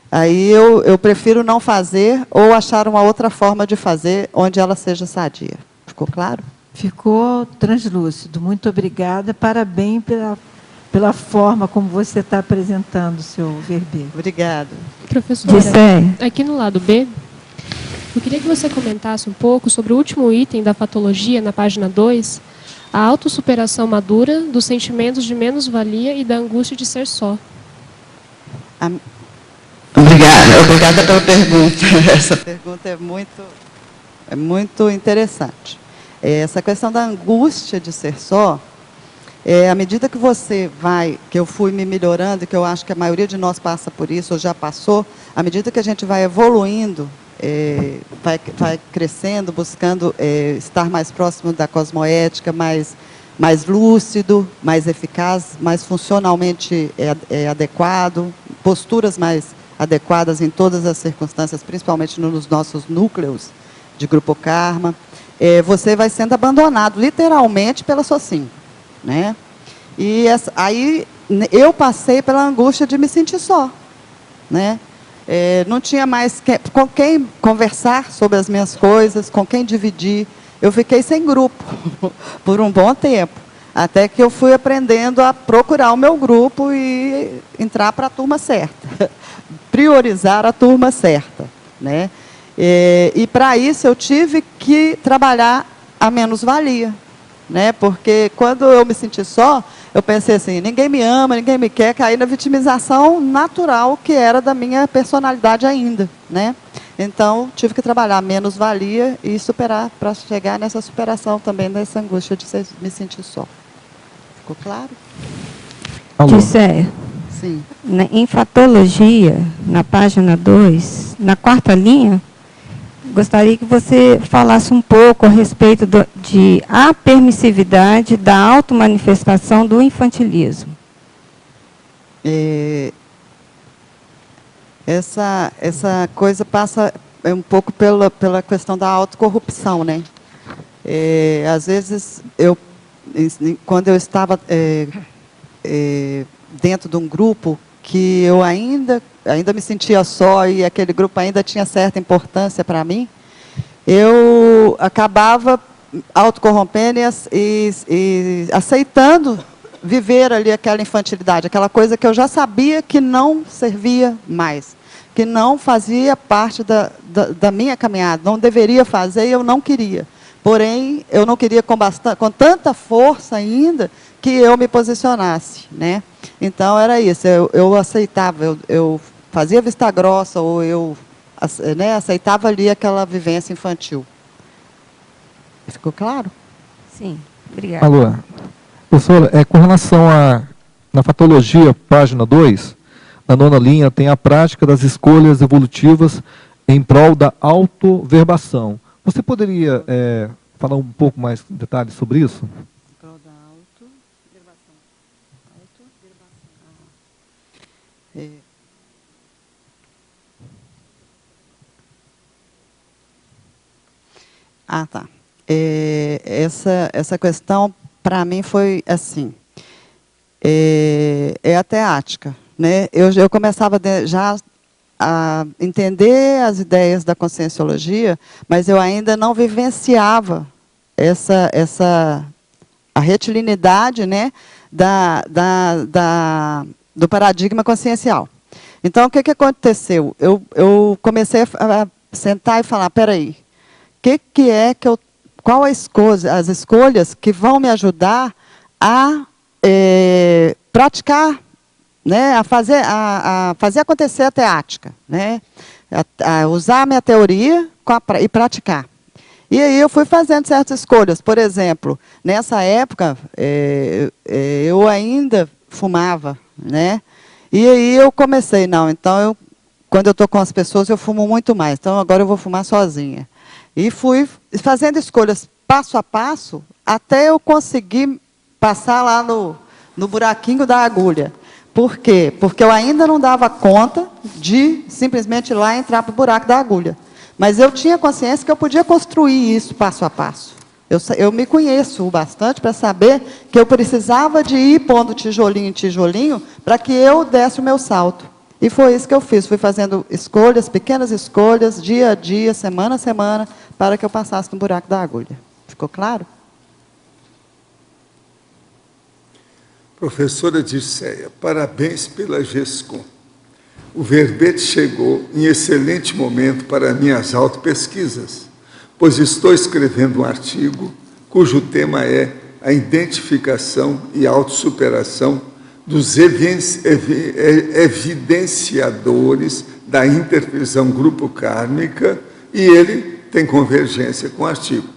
aí eu prefiro não fazer ou achar uma outra forma de fazer onde ela seja sadia. Ficou claro? Ficou translúcido. Muito obrigada. Parabéns pela forma como você está apresentando o seu verbete. Obrigada. Professora, Disséia. aqui no lado B, eu queria que você comentasse um pouco sobre o último item da patologia, na página 2, a autossuperação madura dos sentimentos de menos-valia e da angústia de ser só. Obrigada pela pergunta. Essa pergunta é muito interessante. Essa questão da angústia de ser só, à medida que que eu fui me melhorando, e que eu acho que a maioria de nós passa por isso, ou já passou, à medida que a gente vai evoluindo, vai crescendo, buscando estar mais próximo da cosmoética, mais lúcido, mais eficaz, mais funcionalmente adequado, posturas mais adequadas em todas as circunstâncias, principalmente nos nossos núcleos de Grupo Karma, você vai sendo abandonado, literalmente, pela SOCIM, né? E aí eu passei pela angústia de me sentir só, né? Não tinha mais com quem conversar sobre as minhas coisas, com quem dividir. Eu fiquei sem grupo por um bom tempo, até que eu fui aprendendo a procurar o meu grupo e entrar para a turma certa, priorizar a turma certa, né? E para isso eu tive que trabalhar a menos-valia, né? Porque quando eu me senti só, eu pensei assim, ninguém me ama, ninguém me quer, caí na vitimização natural que era da minha personalidade ainda, né? Então, tive que trabalhar menos-valia e superar, para chegar nessa superação também dessa angústia de me sentir só. Ficou claro? Disséia. Sim. Em fatologia, na página 2, na 4ª linha, gostaria que você falasse um pouco a respeito de apermissividade da automanifestação do infantilismo. Essa coisa passa um pouco pela questão da autocorrupção, né? Às vezes, quando eu estava dentro de um grupo que eu ainda me sentia só e aquele grupo ainda tinha certa importância para mim, eu acabava autocorrompendo e aceitando viver ali aquela infantilidade, aquela coisa que eu já sabia que não servia mais, que não fazia parte da minha caminhada, não deveria fazer e eu não queria. Porém, eu não queria com tanta força ainda que eu me posicionasse, né? Então, era isso, eu aceitava, eu fazia vista grossa, ou eu aceitava ali aquela vivência infantil. Ficou claro? Sim, obrigada. Alô, professora, com relação na patologia, página 2, na 9ª linha, tem a prática das escolhas evolutivas em prol da autoverbação. Você poderia falar um pouco mais em detalhes sobre isso? Em prol da autoverbação. Tá. Essa questão, para mim, foi assim. A teática, né? Eu começava já a entender as ideias da conscienciologia, mas eu ainda não vivenciava a retilinidade, né, do paradigma consciencial. Então, o que aconteceu? Eu comecei a sentar e falar, espera aí, qual as escolhas que vão me ajudar a praticar, né, a fazer acontecer a teática, né, a usar a minha teoria e praticar. E aí eu fui fazendo certas escolhas. Por exemplo, nessa época, eu ainda fumava, né? E aí eu comecei, então, quando eu estou com as pessoas, eu fumo muito mais. Então, agora eu vou fumar sozinha. E fui fazendo escolhas passo a passo, até eu conseguir passar lá no buraquinho da agulha. Por quê? Porque eu ainda não dava conta de simplesmente ir lá e entrar para o buraco da agulha. Mas eu tinha consciência que eu podia construir isso passo a passo. Eu me conheço bastante para saber que eu precisava de ir pondo tijolinho em tijolinho para que eu desse o meu salto. E foi isso que eu fiz. Fui fazendo escolhas, pequenas escolhas, dia a dia, semana a semana, para que eu passasse no buraco da agulha. Ficou claro? Professora Dirceia, parabéns pela GESCOM. O verbete chegou em excelente momento para minhas autopesquisas, pois estou escrevendo um artigo cujo tema é a identificação e autossuperação dos evidenciadores da intervisão grupo kármica, e ele tem convergência com o artigo.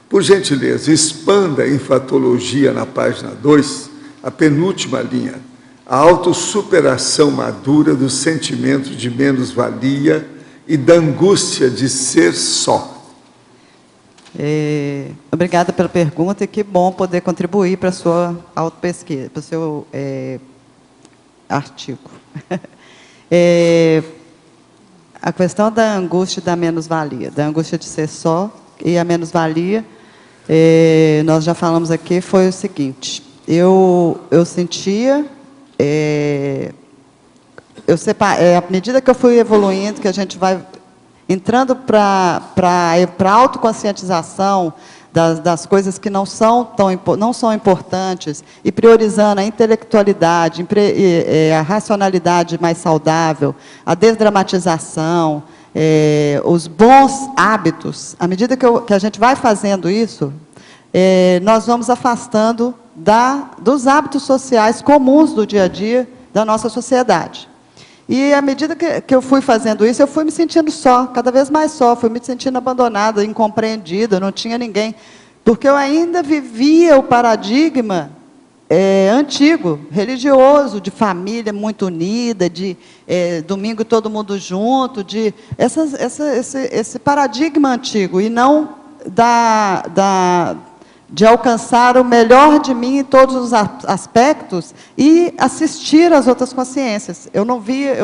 Por gentileza, expanda em fatologia na página 2, a penúltima linha, a autossuperação madura dos sentimentos de menos-valia e da angústia de ser só. Obrigada pela pergunta, e que bom poder contribuir para a sua autopesquisa, para o seu artigo. A questão da angústia e da menos-valia, da angústia de ser só e a menos-valia, nós já falamos aqui, foi o seguinte: eu sentia... à medida que eu fui evoluindo, que a gente vai entrando para a autoconscientização das coisas que não são importantes, e priorizando a intelectualidade, a racionalidade mais saudável, a desdramatização, os bons hábitos, à medida que a gente vai fazendo isso, nós vamos afastando dos hábitos sociais comuns do dia a dia da nossa sociedade. E, à medida que eu fui fazendo isso, eu fui me sentindo só, cada vez mais só, fui me sentindo abandonada, incompreendida, não tinha ninguém, porque eu ainda vivia o paradigma antigo, religioso, de família muito unida, de domingo todo mundo junto, de esse paradigma antigo, e não de alcançar o melhor de mim em todos os aspectos e assistir às outras consciências. Eu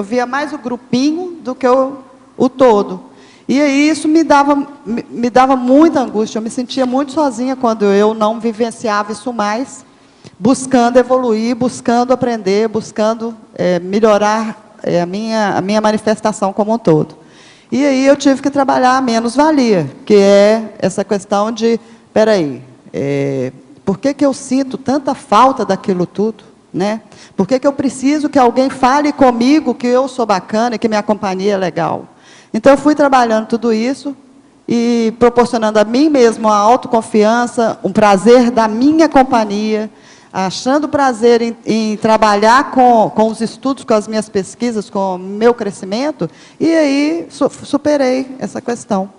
via mais o grupinho do que o todo. E aí isso me dava muita angústia, eu me sentia muito sozinha quando eu não vivenciava isso mais, buscando evoluir, buscando aprender, buscando melhorar a minha manifestação como um todo. E aí eu tive que trabalhar a menos-valia, que é essa questão de, espera aí, por que eu sinto tanta falta daquilo tudo? Né? Por que eu preciso que alguém fale comigo que eu sou bacana e que minha companhia é legal? Então, eu fui trabalhando tudo isso e proporcionando a mim mesmo a autoconfiança, um prazer da minha companhia, achando prazer em trabalhar com os estudos, com as minhas pesquisas, com o meu crescimento, e aí superei essa questão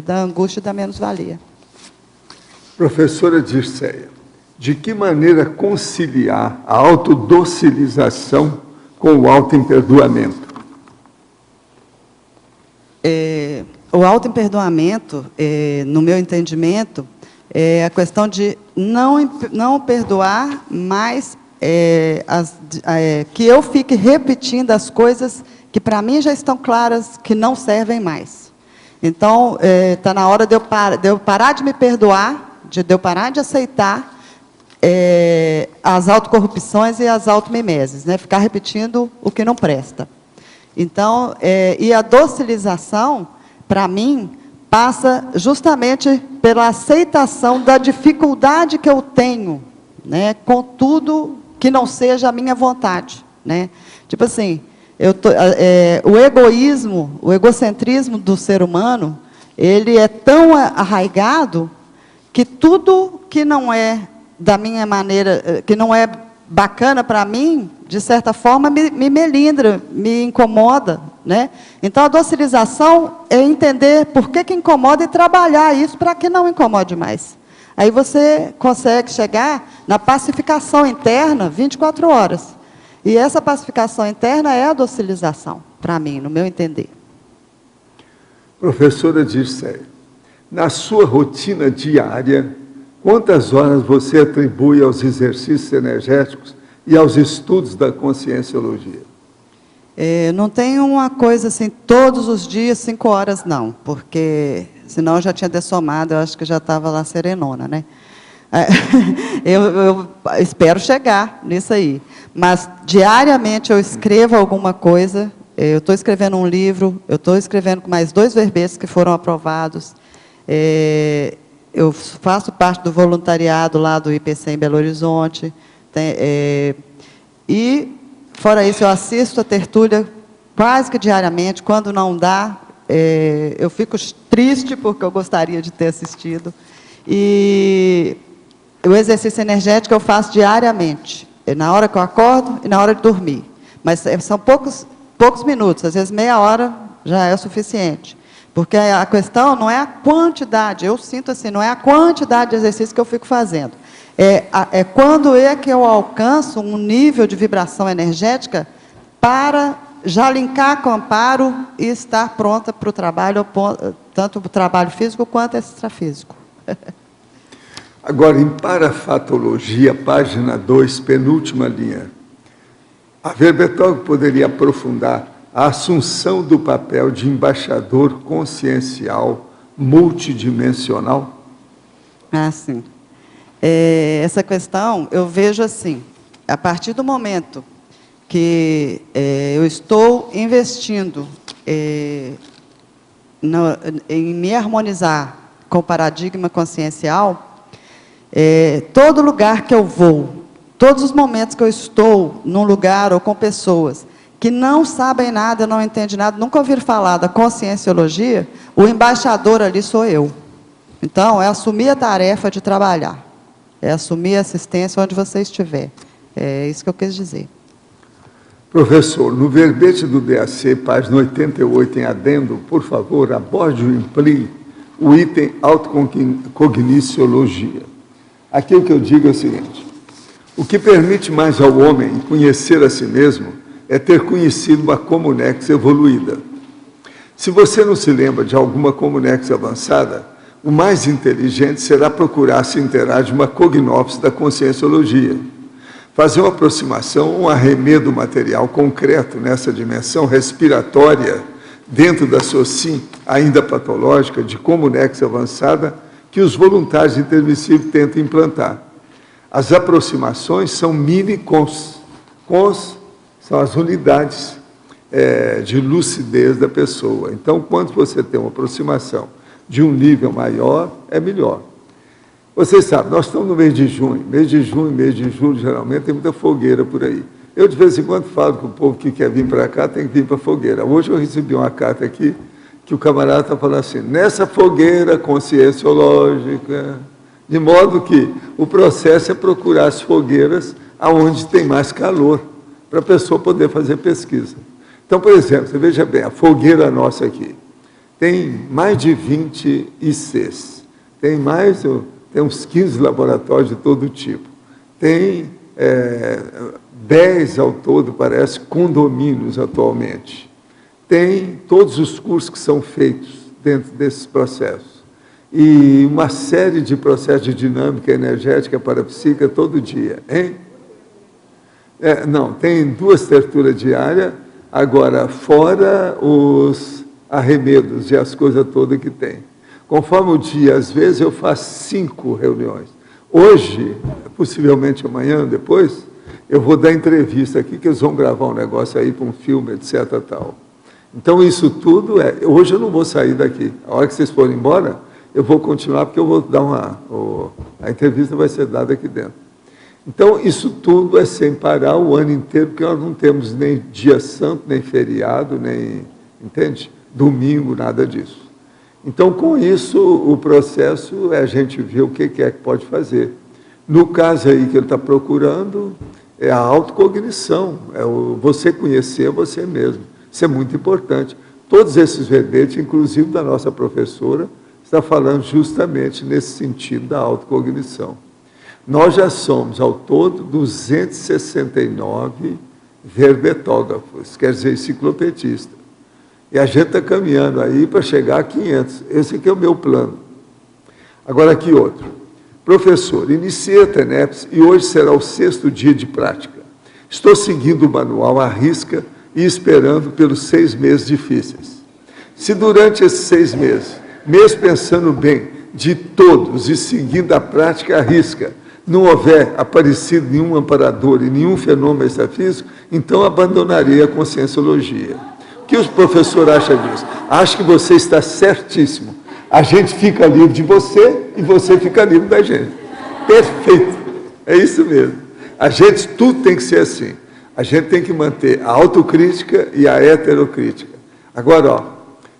da angústia e da menos-valia. Professora Dirceia, de que maneira conciliar a autodocilização com o autoemperdoamento? O autoemperdoamento, no meu entendimento, é a questão de não perdoar, mas que eu fique repetindo as coisas que para mim já estão claras, que não servem mais. Então, está na hora de eu parar de me perdoar, de eu parar de aceitar as autocorrupções e as automimeses, né? Ficar repetindo o que não presta. Então, e a docilização, para mim, passa justamente pela aceitação da dificuldade que eu tenho, né, com tudo que não seja a minha vontade, né? Tipo assim, o egoísmo, o egocentrismo do ser humano, ele é tão arraigado que tudo que não é da minha maneira, que não é bacana para mim, de certa forma, me melindra, me incomoda, né? Então, a docilização é entender por que incomoda e trabalhar isso para que não incomode mais. Aí você consegue chegar na pacificação interna 24 horas. E essa pacificação interna é a docilização, para mim, no meu entender. Professora Dircéia, na sua rotina diária, quantas horas você atribui aos exercícios energéticos e aos estudos da conscienciologia? Não tem uma coisa assim, todos os dias, 5 horas, não, porque senão eu já tinha dessomado, eu acho que já estava lá serenona, né? Eu espero chegar nisso aí. Mas, diariamente, eu escrevo alguma coisa, eu estou escrevendo um livro, eu estou escrevendo com mais 2 verbetes que foram aprovados, eu faço parte do voluntariado lá do IPC em Belo Horizonte, e, fora isso, eu assisto a tertúlia quase que diariamente. Quando não dá, eu fico triste, porque eu gostaria de ter assistido. E o exercício energético eu faço diariamente, na hora que eu acordo e na hora de dormir. Mas são poucos minutos, às vezes meia hora já é o suficiente. Porque a questão não é a quantidade, eu sinto assim, não é a quantidade de exercício que eu fico fazendo. É quando é que eu alcanço um nível de vibração energética para já linkar com o amparo e estar pronta para o trabalho, tanto o trabalho físico quanto extrafísico. Agora, em Parafatologia, página 2, penúltima linha, a Verbetóloga poderia aprofundar a assunção do papel de embaixador consciencial multidimensional? Sim. Essa questão, eu vejo assim, a partir do momento que eu estou investindo em me harmonizar com o paradigma consciencial, todo lugar que eu vou, todos os momentos que eu estou num lugar ou com pessoas que não sabem nada, não entendem nada, nunca ouviram falar da conscienciologia, o embaixador ali sou eu. Então, é assumir a tarefa de trabalhar, é assumir a assistência onde você estiver. É isso que eu quis dizer. Professor, no verbete do DAC, página 88, em adendo, por favor, aborde ou amplie o item autocogniciologia. Aqui o que eu digo é o seguinte: o que permite mais ao homem conhecer a si mesmo é ter conhecido uma comunex evoluída. Se você não se lembra de alguma comunex avançada, o mais inteligente será procurar se inteirar de uma cognópsis da conscienciologia. Fazer uma aproximação, um arremedo material concreto nessa dimensão respiratória, dentro da SOCIM, ainda patológica, de comunex avançada, que os voluntários intermissivos tentam implantar. As aproximações são mini-cons. Cons são as unidades de lucidez da pessoa. Então, quanto você tem uma aproximação de um nível maior, é melhor. Vocês sabem, nós estamos no mês de junho, mês de julho, geralmente tem muita fogueira por aí. Eu, de vez em quando, falo que o povo que quer vir para cá tem que vir para a fogueira. Hoje eu recebi uma carta aqui, que o camarada está falando assim, nessa fogueira conscienciológica, de modo que o processo é procurar as fogueiras aonde tem mais calor, para a pessoa poder fazer pesquisa. Então, por exemplo, você veja bem, a fogueira nossa aqui, tem mais de 20 ICs, tem uns 15 laboratórios de todo tipo, tem 10 ao todo, parece, condomínios atualmente, tem todos os cursos que são feitos dentro desses processos, e uma série de processos de dinâmica energética parapsíquica todo dia, hein? Não, tem 2 tertulias diárias, agora, fora os arremedos e as coisas todas que tem. Conforme o dia, às vezes, eu faço 5 reuniões. Hoje, possivelmente amanhã, depois, eu vou dar entrevista aqui, que eles vão gravar um negócio aí para um filme, etc. Tal. Então, isso tudo hoje eu não vou sair daqui. A hora que vocês forem embora, eu vou continuar, porque eu vou dar a entrevista vai ser dada aqui dentro. Então, isso tudo é sem parar o ano inteiro, porque nós não temos nem dia santo, nem feriado, nem, entende? Domingo, nada disso. Então, com isso, o processo é a gente ver o que é que pode fazer. No caso aí que ele está procurando, é a autocognição, é você conhecer você mesmo. Isso é muito importante. Todos esses verbetes, inclusive da nossa professora, está falando justamente nesse sentido da autocognição. Nós já somos, ao todo, 269 verbetógrafos, quer dizer, enciclopedistas. E a gente está caminhando aí para chegar a 500. Esse aqui é o meu plano. Agora aqui outro. Professor, iniciei a TENEPS e hoje será o 6º dia de prática. Estou seguindo o manual à risca e esperando pelos 6 meses difíceis. Se durante esses 6 meses, mesmo pensando bem de todos e seguindo a prática à risca, não houver aparecido nenhum amparador e nenhum fenômeno extrafísico, então abandonarei a conscienciologia. O que o professor acha disso? Acho que você está certíssimo. A gente fica livre de você e você fica livre da gente. Perfeito. É isso mesmo. Tudo tem que ser assim. A gente tem que manter a autocrítica e a heterocrítica. Agora, ó,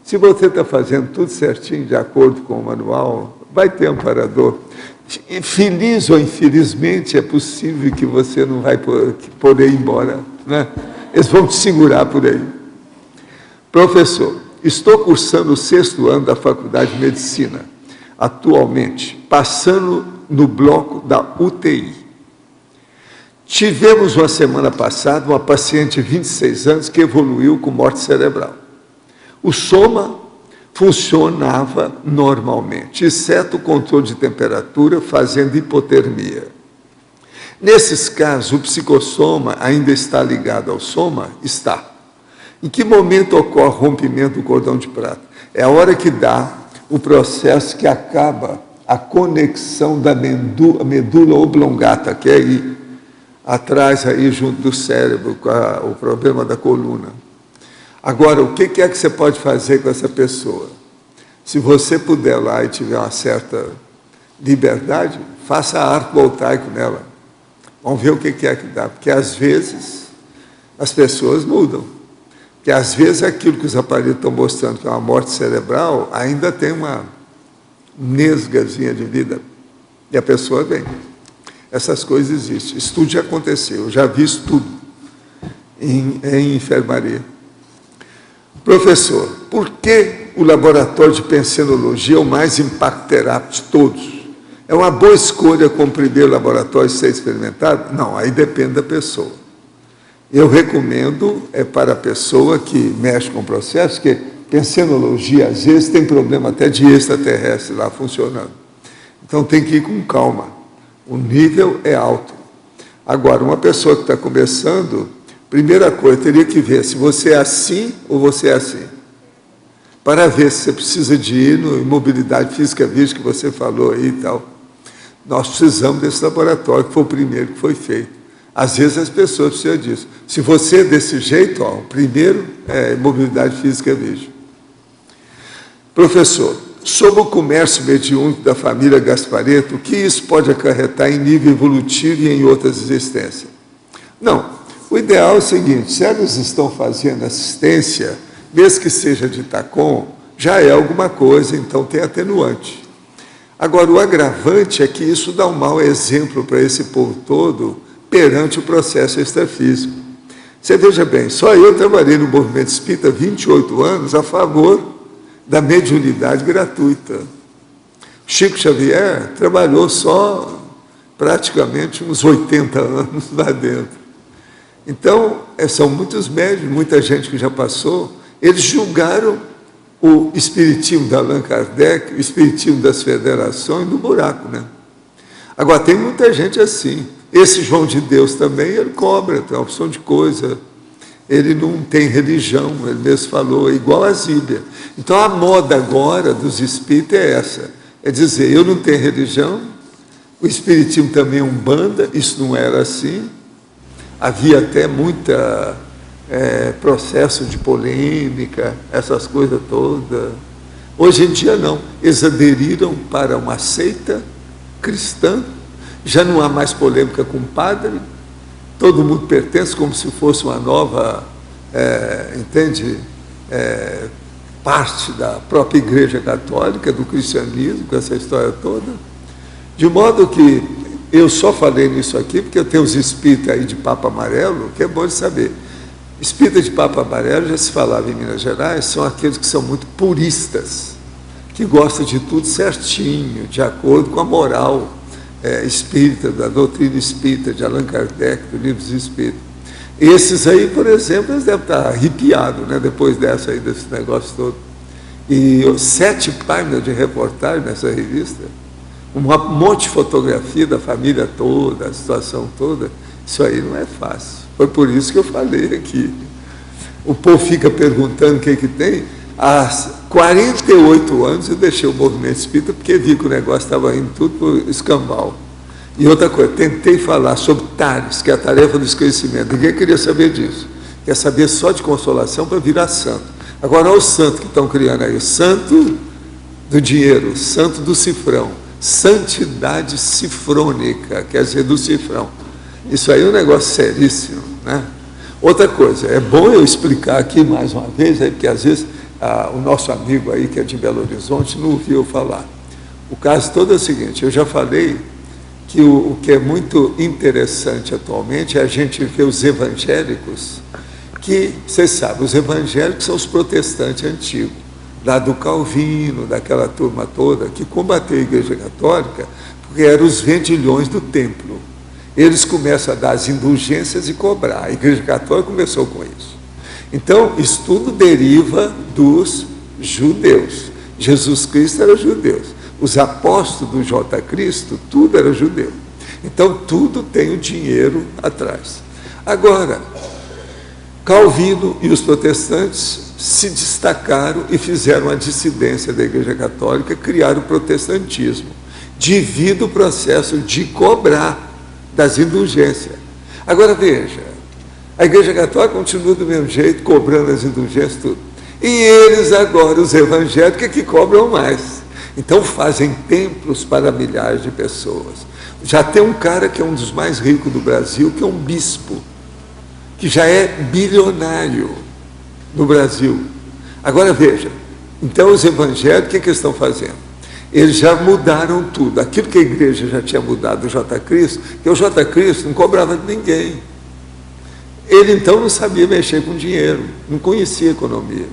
se você está fazendo tudo certinho, de acordo com o manual, vai ter amparador. Feliz ou infelizmente, é possível que você não vai poder ir embora, né? Eles vão te segurar por aí. Professor, estou cursando o 6º ano da Faculdade de Medicina, atualmente, passando no bloco da UTI. Tivemos, uma semana passada, uma paciente de 26 anos que evoluiu com morte cerebral. O soma funcionava normalmente, exceto o controle de temperatura, fazendo hipotermia. Nesses casos, o psicossoma ainda está ligado ao soma? Está. Em que momento ocorre o rompimento do cordão de prata? É a hora que dá o processo que acaba a conexão da medula oblongata, que é aí, atrás, aí, junto do cérebro, com o problema da coluna. Agora, o que é que você pode fazer com essa pessoa? Se você puder lá e tiver uma certa liberdade, faça arco voltaico nela. Vamos ver o que é que dá. Porque, às vezes, as pessoas mudam. Porque, às vezes, aquilo que os aparelhos estão mostrando, que é uma morte cerebral, ainda tem uma nesgazinha de vida. E a pessoa vem. Essas coisas existem. Isso tudo já aconteceu. Eu já vi isso tudo em enfermaria. Professor, por que o laboratório de pensenologia é o mais impacterápico de todos? É uma boa escolha como primeiro laboratório a ser experimentado? Não, aí depende da pessoa. Eu recomendo para a pessoa que mexe com o processo, que pensenologia, às vezes, tem problema até de extraterrestre lá funcionando. Então, tem que ir com calma. O nível é alto. Agora, uma pessoa que está começando, primeira coisa, teria que ver se você é assim ou você é assim. Para ver se você precisa de ir no mobilidade física vista que você falou aí e tal. Nós precisamos desse laboratório, que foi o primeiro que foi feito. Às vezes as pessoas precisam disso. Se você é desse jeito, ó, o primeiro é mobilidade física vista. Professor, sobre o comércio mediúnico da família Gasparetto, o que isso pode acarretar em nível evolutivo e em outras existências? Não. O ideal é o seguinte, se eles estão fazendo assistência, mesmo que seja de TACOM, já é alguma coisa, então tem atenuante. Agora, o agravante é que isso dá um mau exemplo para esse povo todo perante o processo extrafísico. Você veja bem, só eu trabalhei no movimento espírita há 28 anos a favor da mediunidade gratuita. Chico Xavier trabalhou só praticamente uns 80 anos lá dentro. Então, são muitos médiuns, muita gente que já passou, eles julgaram o espiritismo da Allan Kardec, o espiritismo das federações, no buraco, né? Agora, tem muita gente assim. Esse João de Deus também, ele cobra, tem uma opção de coisa. Ele não tem religião, ele mesmo falou, é igual a Zíbia. Então, a moda agora dos espíritos é essa. É dizer, eu não tenho religião, o espiritismo também é umbanda, isso não era assim. Havia até muita processo de polêmica, essas coisas todas. Hoje em dia, não. Eles aderiram para uma seita cristã, já não há mais polêmica com o padre, todo mundo pertence como se fosse uma nova, entende? parte da própria Igreja Católica, do cristianismo, com essa história toda. De modo que eu só falei nisso aqui porque eu tenho os espíritas aí de Papa Amarelo, que é bom de saber. Espíritas de Papa Amarelo, já se falava em Minas Gerais, são aqueles que são muito puristas, que gostam de tudo certinho, de acordo com a moral espírita, da doutrina espírita, de Allan Kardec, do Livro dos Espíritos. Esses aí, por exemplo, eles devem estar arrepiados, né, depois desse negócio todo. E 7 páginas de reportagem nessa revista, um monte de fotografia da família toda, a situação toda, isso aí não é fácil. Foi por isso que eu falei aqui. O povo fica perguntando o que tem. Há 48 anos eu deixei o movimento espírita porque vi que o negócio estava indo tudo por escambau. E outra coisa, tentei falar sobre Tales, que é a tarefa do esclarecimento. Ninguém queria saber disso. Quer saber só de consolação para virar santo. Agora, olha o santo que estão criando aí. O santo do dinheiro, o santo do cifrão. Santidade cifrônica, quer dizer, do cifrão. Isso aí é um negócio seríssimo, né? Outra coisa, é bom eu explicar aqui mais uma vez, aí, porque às vezes o nosso amigo aí, que é de Belo Horizonte, não ouviu eu falar. O caso todo é o seguinte, eu já falei que o que é muito interessante atualmente é a gente ver os evangélicos, que, vocês sabem, os evangélicos são os protestantes antigos, lá do Calvino, daquela turma toda, que combateu a Igreja Católica, porque eram os vendilhões do templo. Eles começam a dar as indulgências e cobrar. A Igreja Católica começou com isso. Então, isso tudo deriva dos judeus. Jesus Cristo era judeu. Os apóstolos do J. Cristo, tudo era judeu. Então, tudo tem o dinheiro atrás. Agora, Calvino e os protestantes se destacaram e fizeram a dissidência da Igreja Católica, criaram o protestantismo, devido ao processo de cobrar das indulgências. Agora veja, a Igreja Católica continua do mesmo jeito, cobrando as indulgências, tudo. E eles agora, os evangélicos, é que cobram mais. Então fazem templos para milhares de pessoas. Já tem um cara que é um dos mais ricos do Brasil, que é um bispo, que já é bilionário no Brasil. Agora veja, então os evangélicos, o que eles estão fazendo? Eles já mudaram tudo. Aquilo que a igreja já tinha mudado do J. Cristo, que o J. Cristo não cobrava de ninguém. Ele então não sabia mexer com dinheiro, não conhecia economia.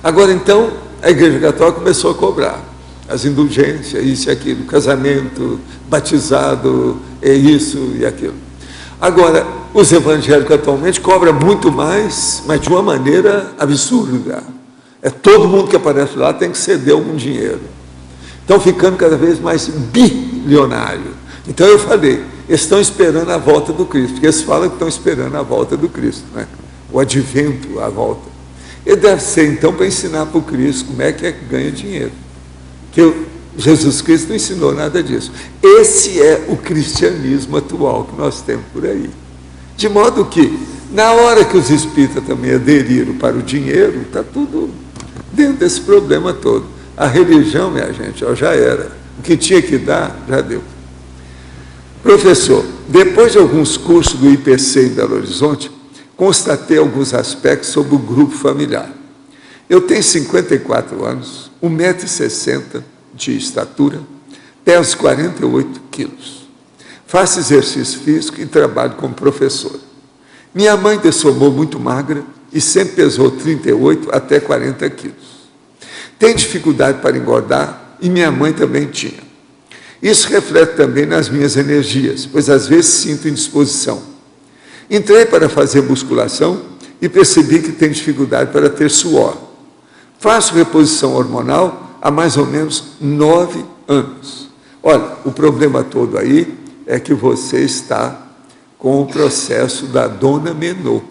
Agora então, a Igreja Católica começou a cobrar as indulgências, isso e aquilo, casamento, batizado, isso e aquilo. Agora, os evangélicos atualmente cobram muito mais, mas de uma maneira absurda. Todo mundo que aparece lá tem que ceder algum dinheiro. Estão ficando cada vez mais bilionários. Então eu falei, eles estão esperando a volta do Cristo, porque eles falam que estão esperando a volta do Cristo, né? O advento, a volta. E deve ser então para ensinar para o Cristo como é que ganha dinheiro. Que Jesus Cristo não ensinou nada disso. Esse é o cristianismo atual que nós temos por aí. De modo que, na hora que os espíritas também aderiram para o dinheiro, está tudo dentro desse problema todo. A religião, minha gente, já era. O que tinha que dar, já deu. Professor, depois de alguns cursos do IPC em Belo Horizonte, constatei alguns aspectos sobre o grupo familiar. Eu tenho 54 anos, 1,60 m de estatura, peso 48 quilos. Faço exercício físico e trabalho como professora. Minha mãe dessomou muito magra e sempre pesou 38 até 40 quilos. Tem dificuldade para engordar e minha mãe também tinha. Isso reflete também nas minhas energias, pois às vezes sinto indisposição. Entrei para fazer musculação e percebi que tenho dificuldade para ter suor. Faço reposição hormonal há mais ou menos 9 anos. Olha, o problema todo aí é que você está com o processo da dona Menô.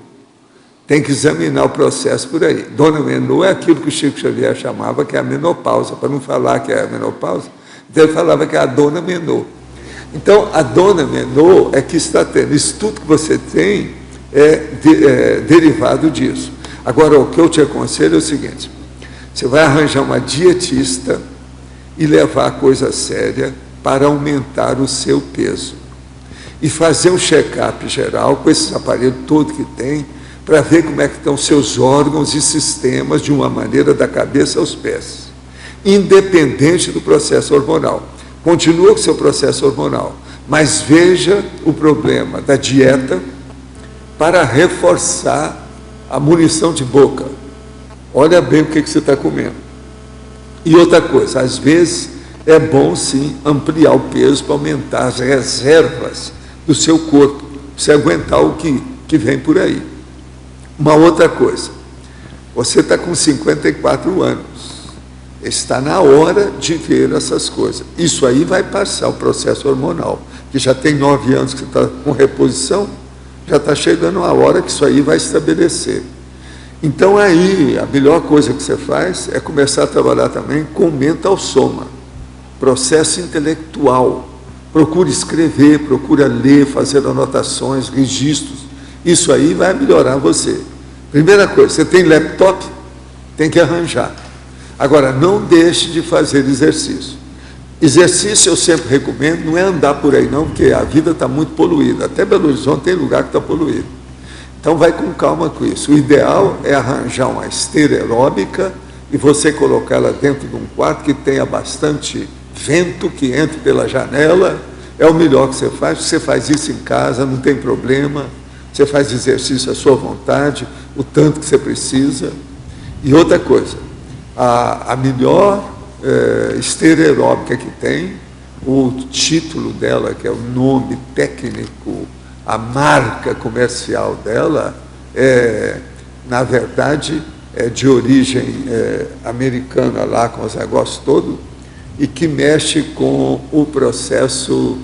Tem que examinar o processo por aí. Dona Menô é aquilo que o Chico Xavier chamava que é a menopausa, para não falar que é a menopausa, então ele falava que é a dona Menô. Então, a dona Menô é que está tendo. Isso tudo que você tem é derivado disso. Agora, o que eu te aconselho é o seguinte, você vai arranjar uma dietista e levar a coisa séria para aumentar o seu peso. E fazer um check-up geral com esses aparelhos todos que tem, para ver como é que estão seus órgãos e sistemas de uma maneira da cabeça aos pés, independente do processo hormonal. Continua com seu processo hormonal, mas veja o problema da dieta para reforçar a munição de boca. Olha bem o que você está comendo. E outra coisa, às vezes é bom sim ampliar o peso para aumentar as reservas do seu corpo, para você aguentar o que vem por aí. Uma outra coisa, você está com 54 anos, está na hora de ver essas coisas. Isso aí vai passar o processo hormonal, que já tem 9 anos que você está com reposição, já está chegando a hora que isso aí vai estabelecer. Então aí, a melhor coisa que você faz é começar a trabalhar também com mental soma, processo intelectual. Procura escrever, procura ler, fazer anotações, registros. Isso aí vai melhorar você. Primeira coisa, você tem laptop? Tem que arranjar. Agora, não deixe de fazer exercício. Exercício eu sempre recomendo, não é andar por aí não, porque a vida está muito poluída. Até Belo Horizonte tem lugar que está poluído. Então vai com calma com isso. O ideal é arranjar uma esteira aeróbica e você colocá-la dentro de um quarto que tenha bastante vento, que entre pela janela. É o melhor que você faz. Você faz isso em casa, não tem problema. Você faz exercício à sua vontade, o tanto que você precisa. E outra coisa, a melhor esteira aeróbica que tem, o título dela, que é o nome técnico, a marca comercial dela, na verdade, é de origem americana lá, com os negócios todos, e que mexe com o processo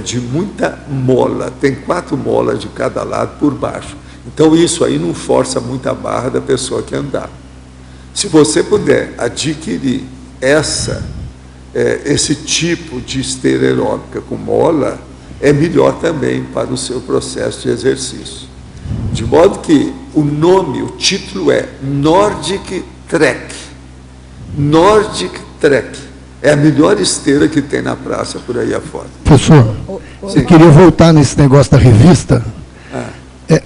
de muita mola. Tem 4 molas de cada lado por baixo. Então, isso aí não força muito a barra da pessoa que andar. Se você puder adquirir esse tipo de esteira aeróbica com mola, é melhor também para o seu processo de exercício. De modo que o nome, o título é Nordic Trek. Nordic Trek. É a melhor esteira que tem na praça por aí afora. Professor, eu queria voltar nesse negócio da revista.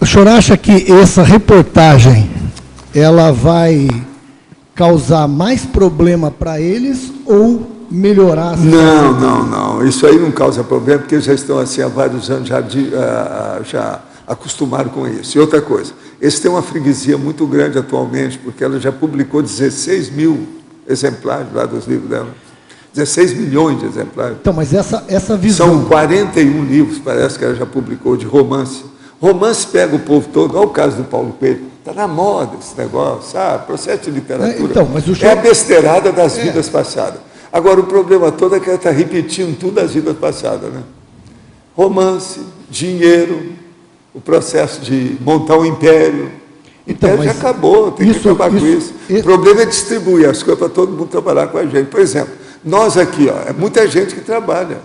O senhor acha que essa reportagem, ela vai causar mais problema para eles ou melhorar? Não. Isso aí não causa problema, porque eles já estão assim há vários anos, já acostumaram com isso. E outra coisa, eles têm uma freguesia muito grande atualmente, porque ela já publicou 16 mil exemplares lá dos livros dela. 16 milhões de exemplares. Então, mas essa visão... São 41 livros, parece que ela já publicou, de romance. Romance pega o povo todo, olha o caso do Paulo Coelho. Está na moda esse negócio, sabe? Processo de literatura. Então, mas o é a besteirada das vidas passadas. Agora, o problema todo é que ela está repetindo tudo das vidas passadas, né? Romance, dinheiro, o processo de montar um império. Então, já acabou, tem que acabar com isso. O problema é distribuir as coisas para todo mundo trabalhar com a gente. Por exemplo, nós aqui, é muita gente que trabalha.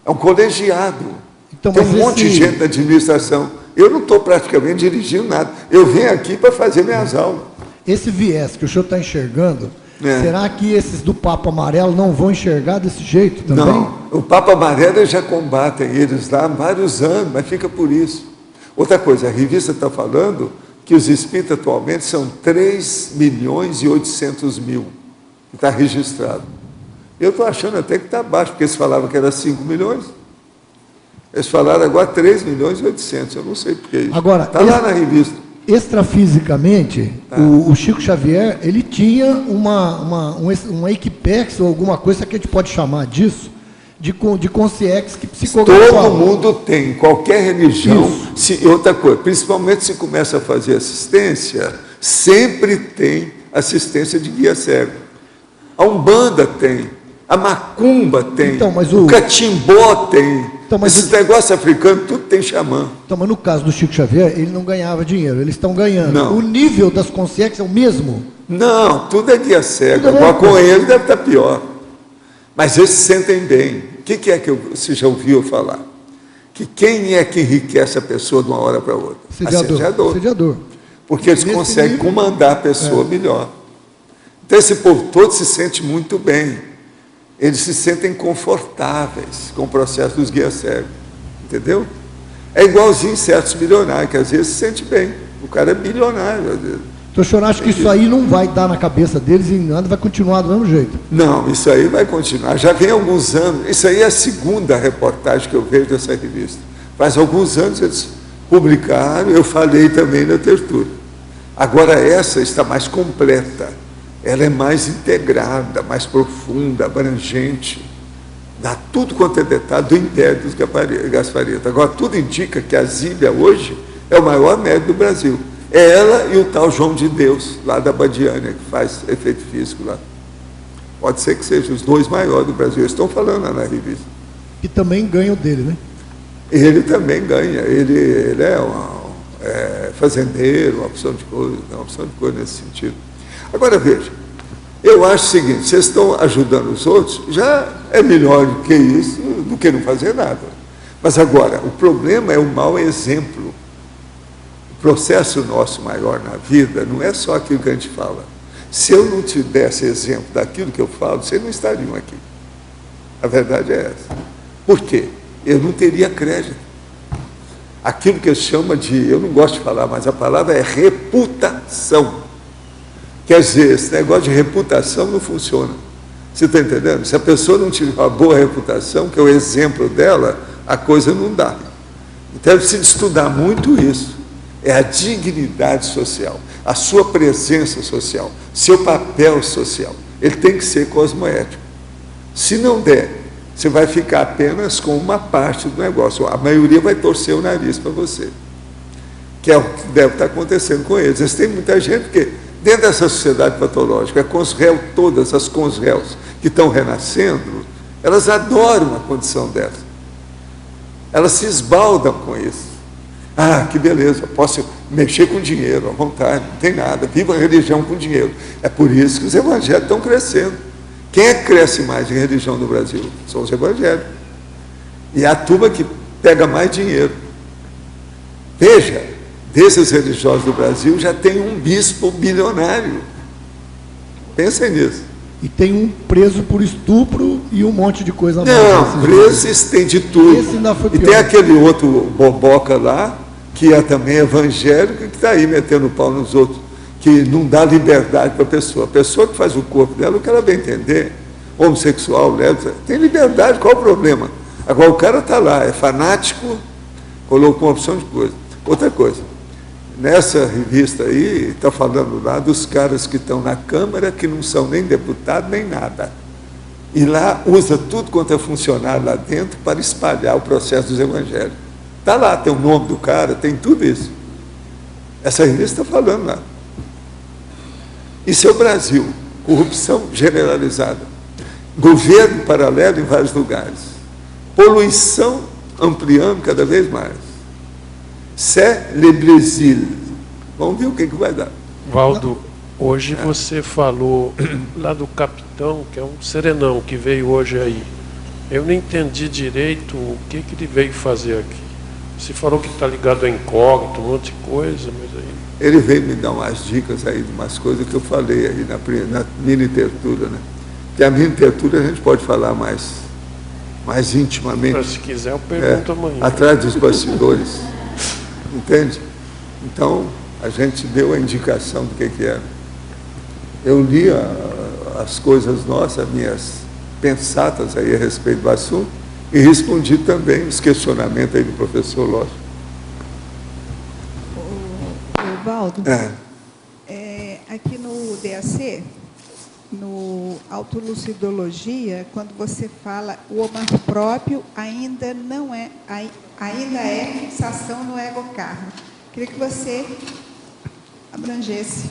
É um colegiado. Então, tem um monte de gente na administração. Eu não estou praticamente dirigindo nada. Eu venho aqui para fazer minhas aulas. Esse viés que o senhor está enxergando, será que esses do Papo Amarelo não vão enxergar desse jeito também? Não, o Papo Amarelo já combatem eles lá há vários anos, mas fica por isso. Outra coisa, a revista está falando que os espíritas atualmente são 3.800.000 que está registrado. Eu estou achando até que está baixo, porque eles falavam que era 5 milhões. Eles falaram agora 3.800.000, eu não sei por que isso. Agora, está lá na revista. Extrafisicamente, o Chico Xavier, ele tinha uma Equipex ou alguma coisa que a gente pode chamar disso, de consciência que psicografava. Todo mundo tem, qualquer religião. Outra coisa, principalmente se começa a fazer assistência, sempre tem assistência de guia cego. A Umbanda tem, a Macumba tem, então, mas o Catimbó tem. Então, mas esses negócios africanos, tudo tem xamã. Então, mas no caso do Chico Xavier, ele não ganhava dinheiro, eles estão ganhando. Não. O nível das consciências é o mesmo? Não, tudo é guia cego. Agora com ele deve estar pior. Mas eles se sentem bem. O que é que você já ouviu falar? Que quem é que enriquece a pessoa de uma hora para outra? Assediador. Porque eles conseguem comandar a pessoa melhor. Então esse povo todo se sente muito bem. Eles se sentem confortáveis com o processo dos guias cegos. Entendeu? É igualzinho certos milionários, que às vezes se sente bem. O cara é bilionário, às vezes. Então o senhor acha que isso aí não vai dar na cabeça deles e nada vai continuar do mesmo jeito? Não, isso aí vai continuar. Já vem alguns anos. Isso aí é a segunda reportagem que eu vejo dessa revista. Faz alguns anos eles publicaram, eu falei também na tertúlia. Agora essa está mais completa. Ela é mais integrada, mais profunda, abrangente. Dá tudo quanto é detalhe do Império dos Gaspareto. Agora tudo indica que a Zíbia hoje é o maior médico do Brasil. É ela e o tal João de Deus, lá da Badiânia, que faz efeito físico lá. Pode ser que sejam os dois maiores do Brasil. Eles estão falando lá na revista. E também ganham dele, né? Ele também ganha. Ele é fazendeiro, uma opção de coisa nesse sentido. Agora, veja, eu acho o seguinte, vocês estão ajudando os outros, já é melhor do que isso, do que não fazer nada. Mas agora, o problema é o mau exemplo. O processo nosso maior na vida não é só aquilo que a gente fala. Se eu não te desse exemplo daquilo que eu falo, vocês não estariam aqui. A verdade é essa. Por quê? Eu não teria crédito. Aquilo que eu chamo de, eu não gosto de falar, mas a palavra é reputação. Quer dizer, esse negócio de reputação não funciona. Você está entendendo? Se a pessoa não tiver uma boa reputação, que é o exemplo dela, a coisa não dá. Então, eu preciso estudar muito isso. É a dignidade social, a sua presença social, seu papel social. Ele tem que ser cosmoético. Se não der, você vai ficar apenas com uma parte do negócio. A maioria vai torcer o nariz para você. Que é o que deve estar acontecendo com eles. Eles têm muita gente que, dentro dessa sociedade patológica, todas as consréus que estão renascendo, elas adoram uma condição dessa. Elas se esbaldam com isso. Ah, que beleza, posso mexer com dinheiro à vontade, não tem nada, viva a religião com dinheiro. É por isso que os evangélicos estão crescendo. Quem é que cresce mais em religião no Brasil? São os evangélicos. E é a turma que pega mais dinheiro. Veja, desses religiosos do Brasil já tem um bispo bilionário. Pensem nisso. E tem um preso por estupro e um monte de coisa mais. Não, preso tem de tudo. Esse ainda foi e pior. tem aquele outro boboca lá, que é também evangélico, que está aí metendo pau nos outros, que não dá liberdade para a pessoa. A pessoa que faz o corpo dela, o que ela bem entender, homossexual, lésbica, tem liberdade, qual o problema? Agora o cara está lá, é fanático, colocou uma opção de coisa. Outra coisa, nessa revista aí, está falando lá dos caras que estão na Câmara, que não são nem deputado, nem nada. E lá usa tudo quanto é funcionário lá dentro para espalhar o processo dos evangélicos. Está lá, tem o nome do cara, tem tudo isso. Essa revista está falando lá. Isso é o Brasil. Corrupção generalizada. Governo paralelo em vários lugares. Poluição ampliando cada vez mais. C'est le Brésil. Vamos ver o que vai dar. Valdo, hoje você falou lá do capitão, que é um serenão que veio hoje aí. Eu não entendi direito o que ele veio fazer aqui. Você falou que está ligado a incógnito, um monte de coisa, mas aí... Ele veio me dar umas dicas aí de umas coisas que eu falei aí na mini tertúlia, né? Que a mini tertúlia a gente pode falar mais intimamente. Mas se quiser eu pergunto amanhã. Atrás dos bastidores. Entende? Então, a gente deu a indicação do que era. Eu li as coisas nossas, minhas pensatas aí a respeito do assunto, e respondi também os questionamentos aí do professor Lógico. Valdo, aqui no DAC, no autolucidologia, quando você fala o amor próprio ainda é fixação no ego-karma. Queria que você abrangesse.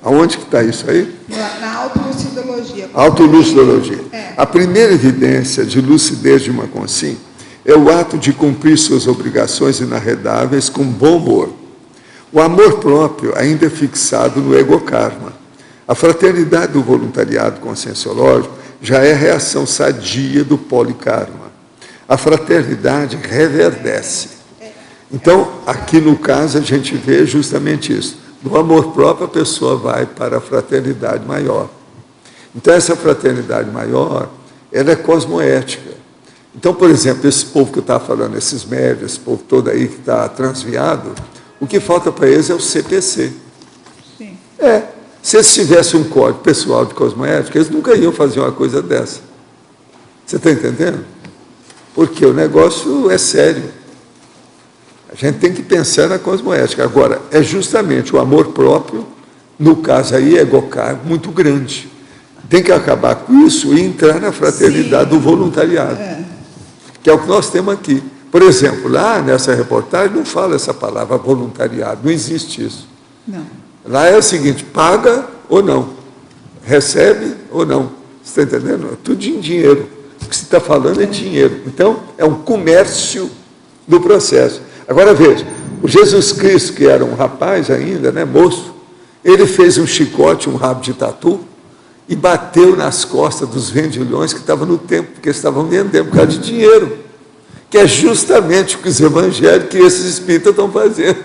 Aonde que está isso aí? Na autolucidologia. Autolucidologia. A primeira evidência de lucidez de uma consciência é o ato de cumprir suas obrigações inarredáveis com bom humor. O amor próprio ainda é fixado no ego-karma. A fraternidade do voluntariado conscienciológico já é a reação sadia do polikarma. A fraternidade reverdece. Então, aqui no caso, a gente vê justamente isso. Do amor próprio, a pessoa vai para a fraternidade maior. Então, essa fraternidade maior, ela é cosmoética. Então, por exemplo, esse povo que eu estava falando, esses médios, esse povo todo aí que está transviado, O que falta para eles é o CPC. Sim. Se eles tivessem um código pessoal de cosmoética, eles nunca iam fazer uma coisa dessa. Você está entendendo? Porque o negócio é sério. A gente tem que pensar na cosmoética. Agora, é justamente o amor próprio, no caso aí, egocar, muito grande. Tem que acabar com isso e entrar na fraternidade do voluntariado, que é o que nós temos aqui. Por exemplo, lá nessa reportagem não fala essa palavra voluntariado, não existe isso. Não. Lá é o seguinte, paga ou não, recebe ou não. Você está entendendo? É tudo em dinheiro. O que se está falando é dinheiro. Então, é um comércio do processo. Agora veja, o Jesus Cristo, que era um rapaz ainda, né, moço, ele fez um chicote, um rabo de tatu, e bateu nas costas dos vendilhões que estavam no templo, porque eles estavam vendendo por causa de dinheiro, que é justamente o que os evangélicos e esses espíritas estão fazendo.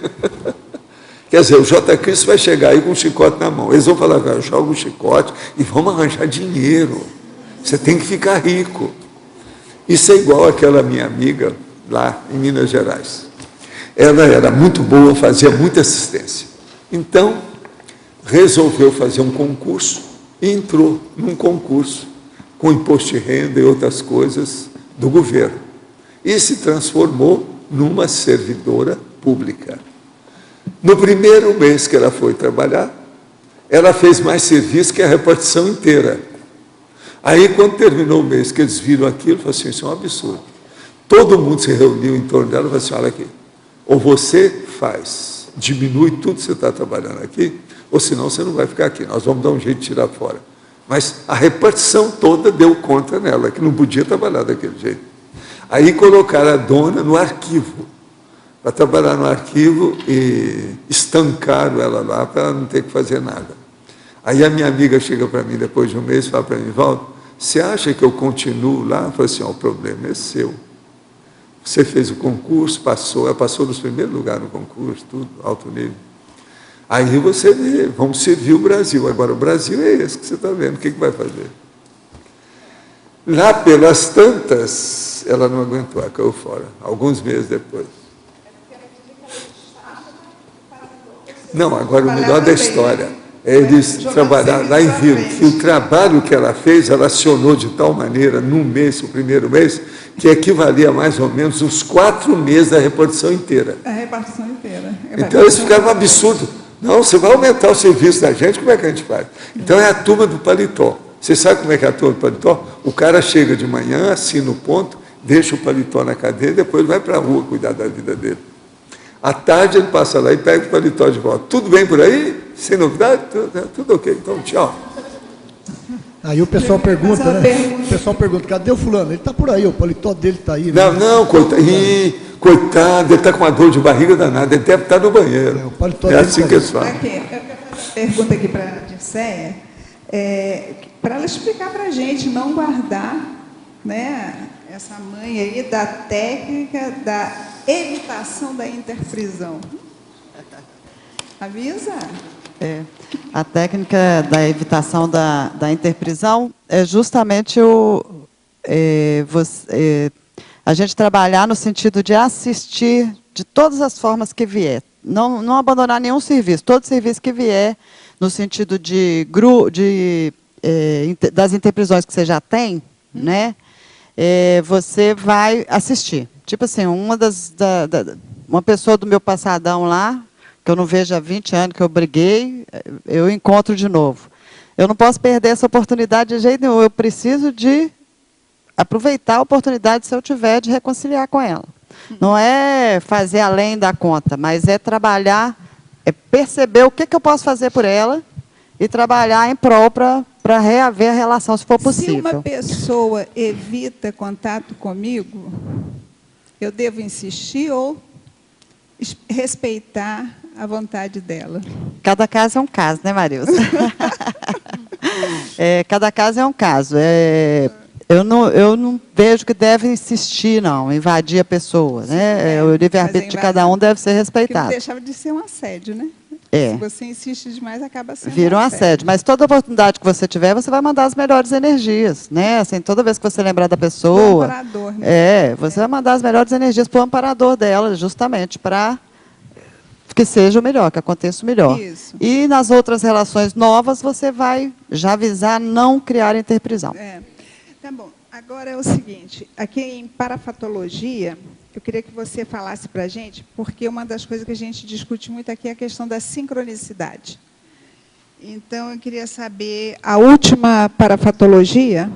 Quer dizer, o J. Cristo vai chegar aí com um chicote na mão, eles vão falar, joga um chicote e vamos arranjar dinheiro, você tem que ficar rico. Isso é igual àquela minha amiga lá em Minas Gerais. Ela era muito boa, fazia muita assistência. Então, resolveu fazer um concurso e entrou num concurso com imposto de renda e outras coisas do governo. E se transformou numa servidora pública. No primeiro mês que ela foi trabalhar, ela fez mais serviço que a repartição inteira. Aí, quando terminou o mês, que eles viram aquilo, falaram assim, isso é um absurdo. Todo mundo se reuniu em torno dela e falou assim, olha aqui, ou você faz, diminui tudo que você está trabalhando aqui, ou senão você não vai ficar aqui, nós vamos dar um jeito de tirar fora. Mas a repartição toda deu conta nela, que não podia trabalhar daquele jeito. Aí colocaram a dona no arquivo, para trabalhar no arquivo e estancaram ela lá, para ela não ter que fazer nada. Aí a minha amiga chega para mim depois de um mês e fala para mim, Valdo, você acha que eu continuo lá? Eu falei assim, o problema é seu. Você fez o concurso, ela passou nos primeiros lugares no concurso, tudo, alto nível. Aí você vê, vamos servir o Brasil. Agora, o Brasil é esse que você está vendo, o que vai fazer? Lá pelas tantas, ela não aguentou, ela caiu fora, alguns meses depois. Não, agora o melhor da história, eles trabalharam lá e viram que o trabalho que ela fez, ela acionou de tal maneira, num mês, o primeiro mês, que equivalia a mais ou menos uns 4 meses da repartição inteira. A repartição inteira. Então eles ficavam absurdos. Não, você vai aumentar o serviço da gente, como é que a gente faz? Então é a turma do paletó. Você sabe como é que é a turma do paletó? O cara chega de manhã, assina o ponto, deixa o paletó na cadeira, depois vai para a rua cuidar da vida dele. À tarde ele passa lá e pega o paletó de volta. Tudo bem por aí? Sem novidade? Tudo ok. Então, tchau. Aí o pessoal pergunta, né? O pessoal pergunta, cadê o fulano? Ele está por aí, o paletó dele está aí. Não, né? não, coitado, ele está com uma dor de barriga danada, ele deve estar no banheiro. O paletó é assim que eles falam. Aqui, eu quero fazer uma pergunta aqui para a Dirceia, para ela explicar para a gente não guardar, né, essa manha aí da técnica da evitação da interprisão. Avisa? A técnica da evitação da interprisão é justamente a gente trabalhar no sentido de assistir de todas as formas que vier. Não abandonar nenhum serviço. Todo serviço que vier, no sentido das interprisões que você já tem, né, você vai assistir. Tipo assim, uma pessoa do meu passadão lá, que eu não vejo há 20 anos, que eu briguei, eu encontro de novo. Eu não posso perder essa oportunidade de jeito nenhum. Eu preciso de aproveitar a oportunidade, se eu tiver, de reconciliar com ela. Não é fazer além da conta, mas é trabalhar, é perceber o que eu posso fazer por ela e trabalhar em prol para reaver a relação, se for possível. Se uma pessoa evita contato comigo, eu devo insistir ou respeitar a vontade dela? Cada caso é um caso, né, Marilza? Cada caso é um caso. Eu não vejo que deve insistir, não, invadir a pessoa. Né? O livre-arbítrio de cada um deve ser respeitado. Porque não deixava de ser um assédio, né? Se você insiste demais, acaba sendo vira um assédio. Mas toda oportunidade que você tiver, você vai mandar as melhores energias. Né? Assim, toda vez que você lembrar da pessoa... O amparador, né? Você vai mandar as melhores energias para o amparador dela, justamente para que seja o melhor, que aconteça o melhor. Isso. E nas outras relações novas, você vai já avisar não criar interprisão. Tá bom. Agora é o seguinte, aqui em parafatologia, eu queria que você falasse para a gente, porque uma das coisas que a gente discute muito aqui é a questão da sincronicidade. Então, eu queria saber, a última parafatologia,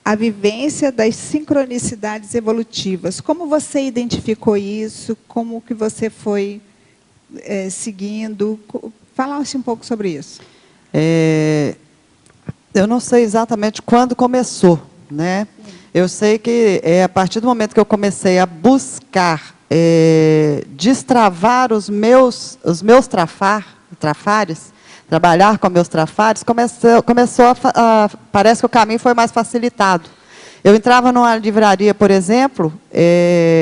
a vivência das sincronicidades evolutivas. Como você identificou isso? Como que você foi seguindo? Falasse um pouco sobre isso. Eu não sei exatamente quando começou, né? Eu sei que a partir do momento que eu comecei a buscar destravar os meus trafares, trabalhar com meus trafares, parece que o caminho foi mais facilitado. Eu entrava numa livraria, por exemplo,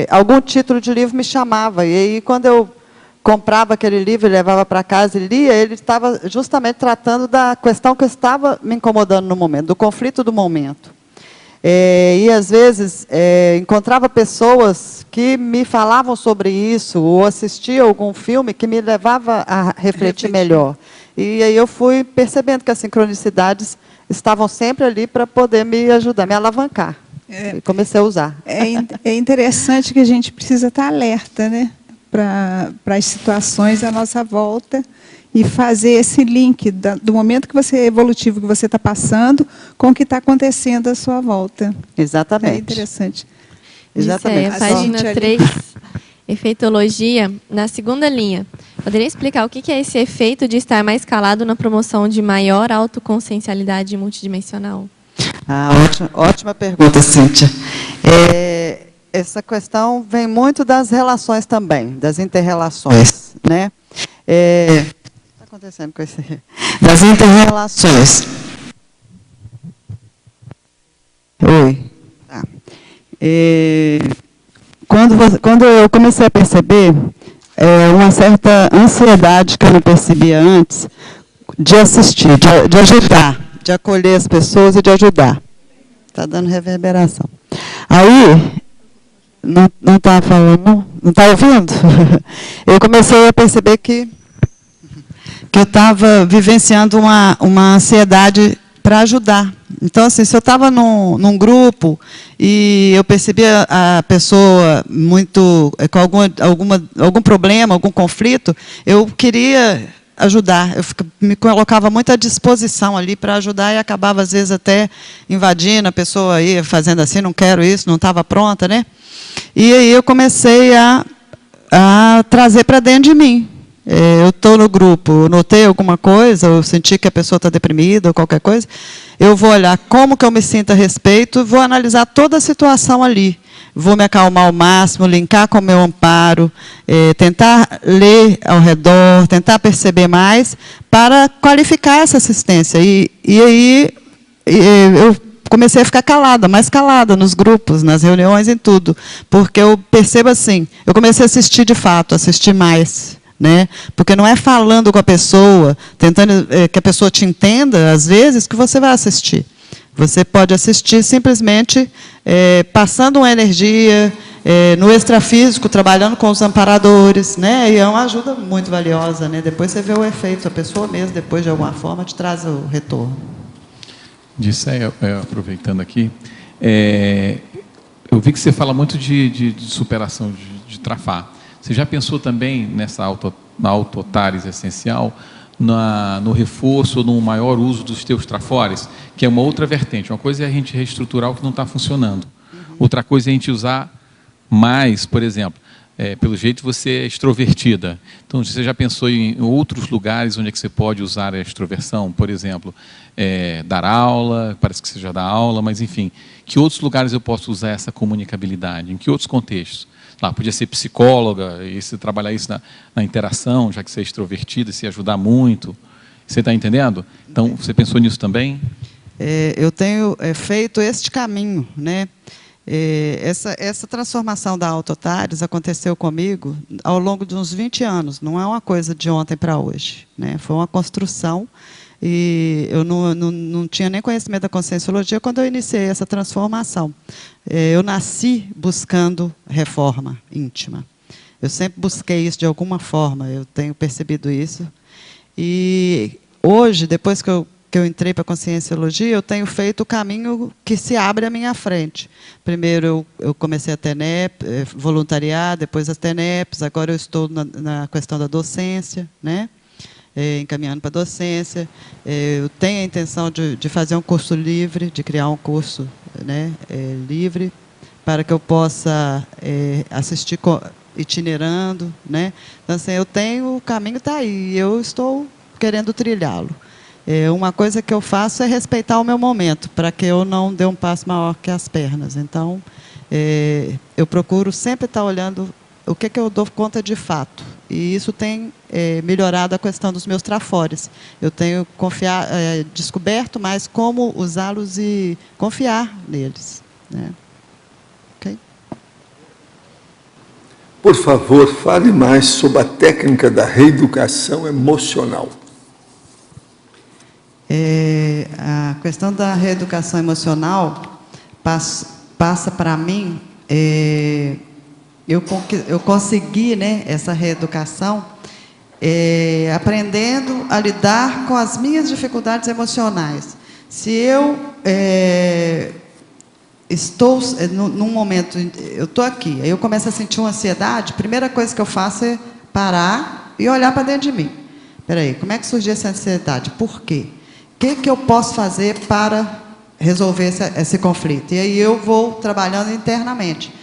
algum título de livro me chamava, e aí quando eu comprava aquele livro e levava para casa e lia, ele estava justamente tratando da questão que estava me incomodando no momento, do conflito do momento. E, às vezes, encontrava pessoas que me falavam sobre isso, ou assistia algum filme que me levava a refletir melhor. E aí eu fui percebendo que as sincronicidades estavam sempre ali para poder me ajudar, me alavancar. E comecei a usar. É interessante que a gente precisa estar alerta, né, para as situações à nossa volta e fazer esse link do momento que você evolutivo que você está passando com o que está acontecendo à sua volta. Exatamente. É interessante. Exatamente. Página 3, efeitologia, na segunda linha. Poderia explicar o que é esse efeito de estar mais calado na promoção de maior autoconsciencialidade multidimensional? Ótima pergunta, Cíntia. Essa questão vem muito das relações também, das interrelações, né? O que está acontecendo com esse? Das interrelações. Oi. Tá. Quando eu comecei a perceber uma certa ansiedade que eu não percebia antes, de assistir, de ajudar, de acolher as pessoas e de ajudar. Está dando reverberação. Aí, não está falando, não está ouvindo? Eu comecei a perceber que eu estava vivenciando uma ansiedade para ajudar. Então, assim, se eu estava num grupo e eu percebia a pessoa muito com algum problema, algum conflito, eu queria ajudar. Eu me colocava muito à disposição ali para ajudar e acabava, às vezes, até invadindo, a pessoa ia fazendo assim, não quero isso, não estava pronta, né? E aí eu comecei a trazer para dentro de mim. Eu estou no grupo, eu notei alguma coisa, eu senti que a pessoa está deprimida ou qualquer coisa, eu vou olhar como que eu me sinto a respeito, vou analisar toda a situação ali. Vou me acalmar ao máximo, linkar com o meu amparo, tentar ler ao redor, tentar perceber mais, para qualificar essa assistência. E aí eu comecei a ficar calada, mais calada nos grupos, nas reuniões, em tudo. Porque eu percebo assim, eu comecei a assistir de fato, assistir mais. Né? Porque não é falando com a pessoa, tentando que a pessoa te entenda, às vezes, que você vai assistir. Você pode assistir simplesmente passando uma energia no extrafísico, trabalhando com os amparadores, né? E é uma ajuda muito valiosa. Né? Depois você vê o efeito, a pessoa mesmo, depois, de alguma forma, te traz o retorno. Disseia, aproveitando aqui, eu vi que você fala muito de superação, de trafar. Você já pensou também nessa autotares essencial, no reforço ou no maior uso dos teus trafores, que é uma outra vertente. Uma coisa é a gente reestruturar o que não está funcionando. Outra coisa é a gente usar mais, por exemplo, pelo jeito você é extrovertida. Então, você já pensou em outros lugares onde é que você pode usar a extroversão? Por exemplo, dar aula, parece que você já dá aula, mas enfim, que outros lugares eu posso usar essa comunicabilidade? Em que outros contextos? Podia ser psicóloga, e se trabalhar isso na interação, já que você é extrovertida, se ajudar muito. Você está entendendo? Então, você pensou nisso também? Eu tenho feito este caminho, né? Essa transformação da autotares aconteceu comigo ao longo de uns 20 anos, não é uma coisa de ontem para hoje, né? Foi uma construção, e eu não tinha nem conhecimento da conscienciologia quando eu iniciei essa transformação. Eu nasci buscando reforma íntima. Eu sempre busquei isso de alguma forma, eu tenho percebido isso. E hoje, depois que eu entrei para a Conscienciologia, eu tenho feito o caminho que se abre à minha frente. Primeiro, eu comecei a TENEP, voluntariar, depois as TENEPs, agora eu estou na questão da docência, né? Encaminhando para a docência. Eu tenho a intenção de fazer um curso livre, de criar um curso, né, livre, para que eu possa assistir itinerando, né? Então, assim, eu tenho, o caminho está aí, eu estou querendo trilhá-lo. Uma coisa que eu faço é respeitar o meu momento, para que eu não dê um passo maior que as pernas. Então, eu procuro sempre estar olhando o que eu dou conta de fato. E isso tem melhorado a questão dos meus trafores. Eu tenho descoberto mais como usá-los e confiar neles, né? Okay? Por favor, fale mais sobre a técnica da reeducação emocional. A questão da reeducação emocional passa para mim, eu consegui, né, essa reeducação aprendendo a lidar com as minhas dificuldades emocionais. Se eu estou num momento, eu estou aqui, aí eu começo a sentir uma ansiedade, a primeira coisa que eu faço é parar e olhar para dentro de mim. Espera aí, como é que surgiu essa ansiedade? Por quê? O que eu posso fazer para resolver esse conflito? E aí eu vou trabalhando internamente.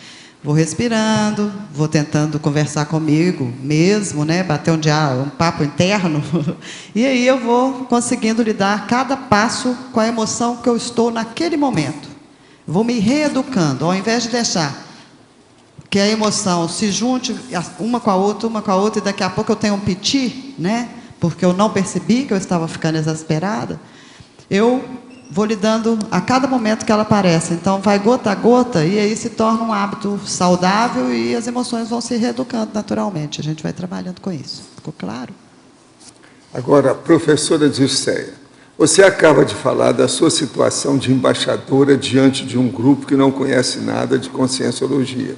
Vou respirando, vou tentando conversar comigo mesmo, né? Bater um papo interno. E aí eu vou conseguindo lidar cada passo com a emoção que eu estou naquele momento. Vou me reeducando, ao invés de deixar que a emoção se junte uma com a outra, e daqui a pouco eu tenho um piti, né? Porque eu não percebi que eu estava ficando exasperada, eu vou lidando a cada momento que ela aparece. Então, vai gota a gota, e aí se torna um hábito saudável e as emoções vão se reeducando naturalmente. A gente vai trabalhando com isso. Ficou claro? Agora, professora Dirceia, você acaba de falar da sua situação de embaixadora diante de um grupo que não conhece nada de conscienciologia.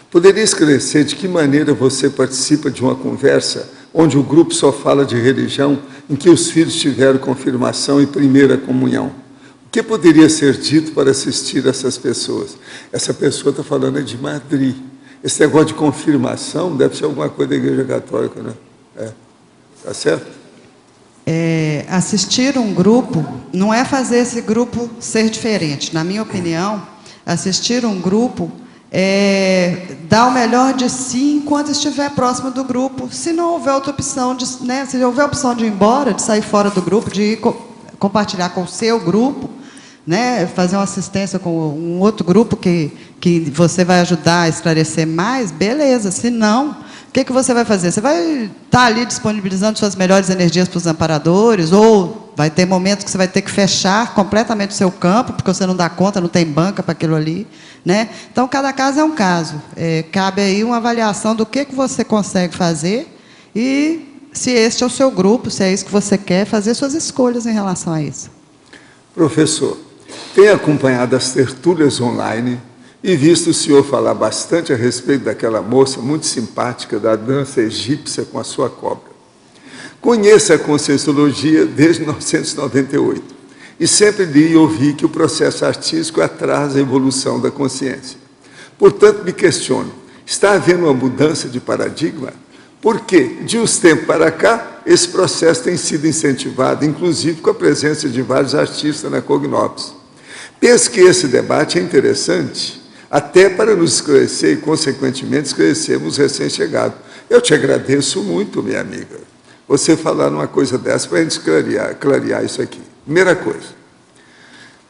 Poderia esclarecer de que maneira você participa de uma conversa onde o grupo só fala de religião, em que os filhos tiveram confirmação e primeira comunhão? O que poderia ser dito para assistir essas pessoas? Essa pessoa está falando de Madrid. Esse negócio de confirmação deve ser alguma coisa da Igreja Católica, né? Tá certo? Assistir um grupo não é fazer esse grupo ser diferente. Na minha opinião, assistir um grupo dar o melhor de si enquanto estiver próximo do grupo. Se não houver outra opção, né, se houver a opção de ir embora, de sair fora do grupo, de ir compartilhar com o seu grupo, né, fazer uma assistência com um outro grupo que você vai ajudar a esclarecer mais, beleza. Se não, o que você vai fazer? Você vai estar ali disponibilizando suas melhores energias para os amparadores, ou vai ter momentos que você vai ter que fechar completamente o seu campo, porque você não dá conta, não tem banca para aquilo ali, né? Então, cada caso é um caso. Cabe aí uma avaliação do que você consegue fazer e se este é o seu grupo, se é isso que você quer, fazer suas escolhas em relação a isso. Professor, tenho acompanhado as tertúlias online e visto o senhor falar bastante a respeito daquela moça muito simpática da dança egípcia com a sua cobra. Conheço a Conscienciologia desde 1998 e sempre li e ouvi que o processo artístico atrasa a evolução da consciência. Portanto, me questiono, está havendo uma mudança de paradigma? Porque, de uns tempos para cá, esse processo tem sido incentivado, inclusive com a presença de vários artistas na Cognops. Penso que esse debate é interessante, até para nos esclarecer e, consequentemente, esclarecermos os recém-chegados. Eu te agradeço muito, minha amiga, você falar uma coisa dessa para a gente clarear isso aqui. Primeira coisa,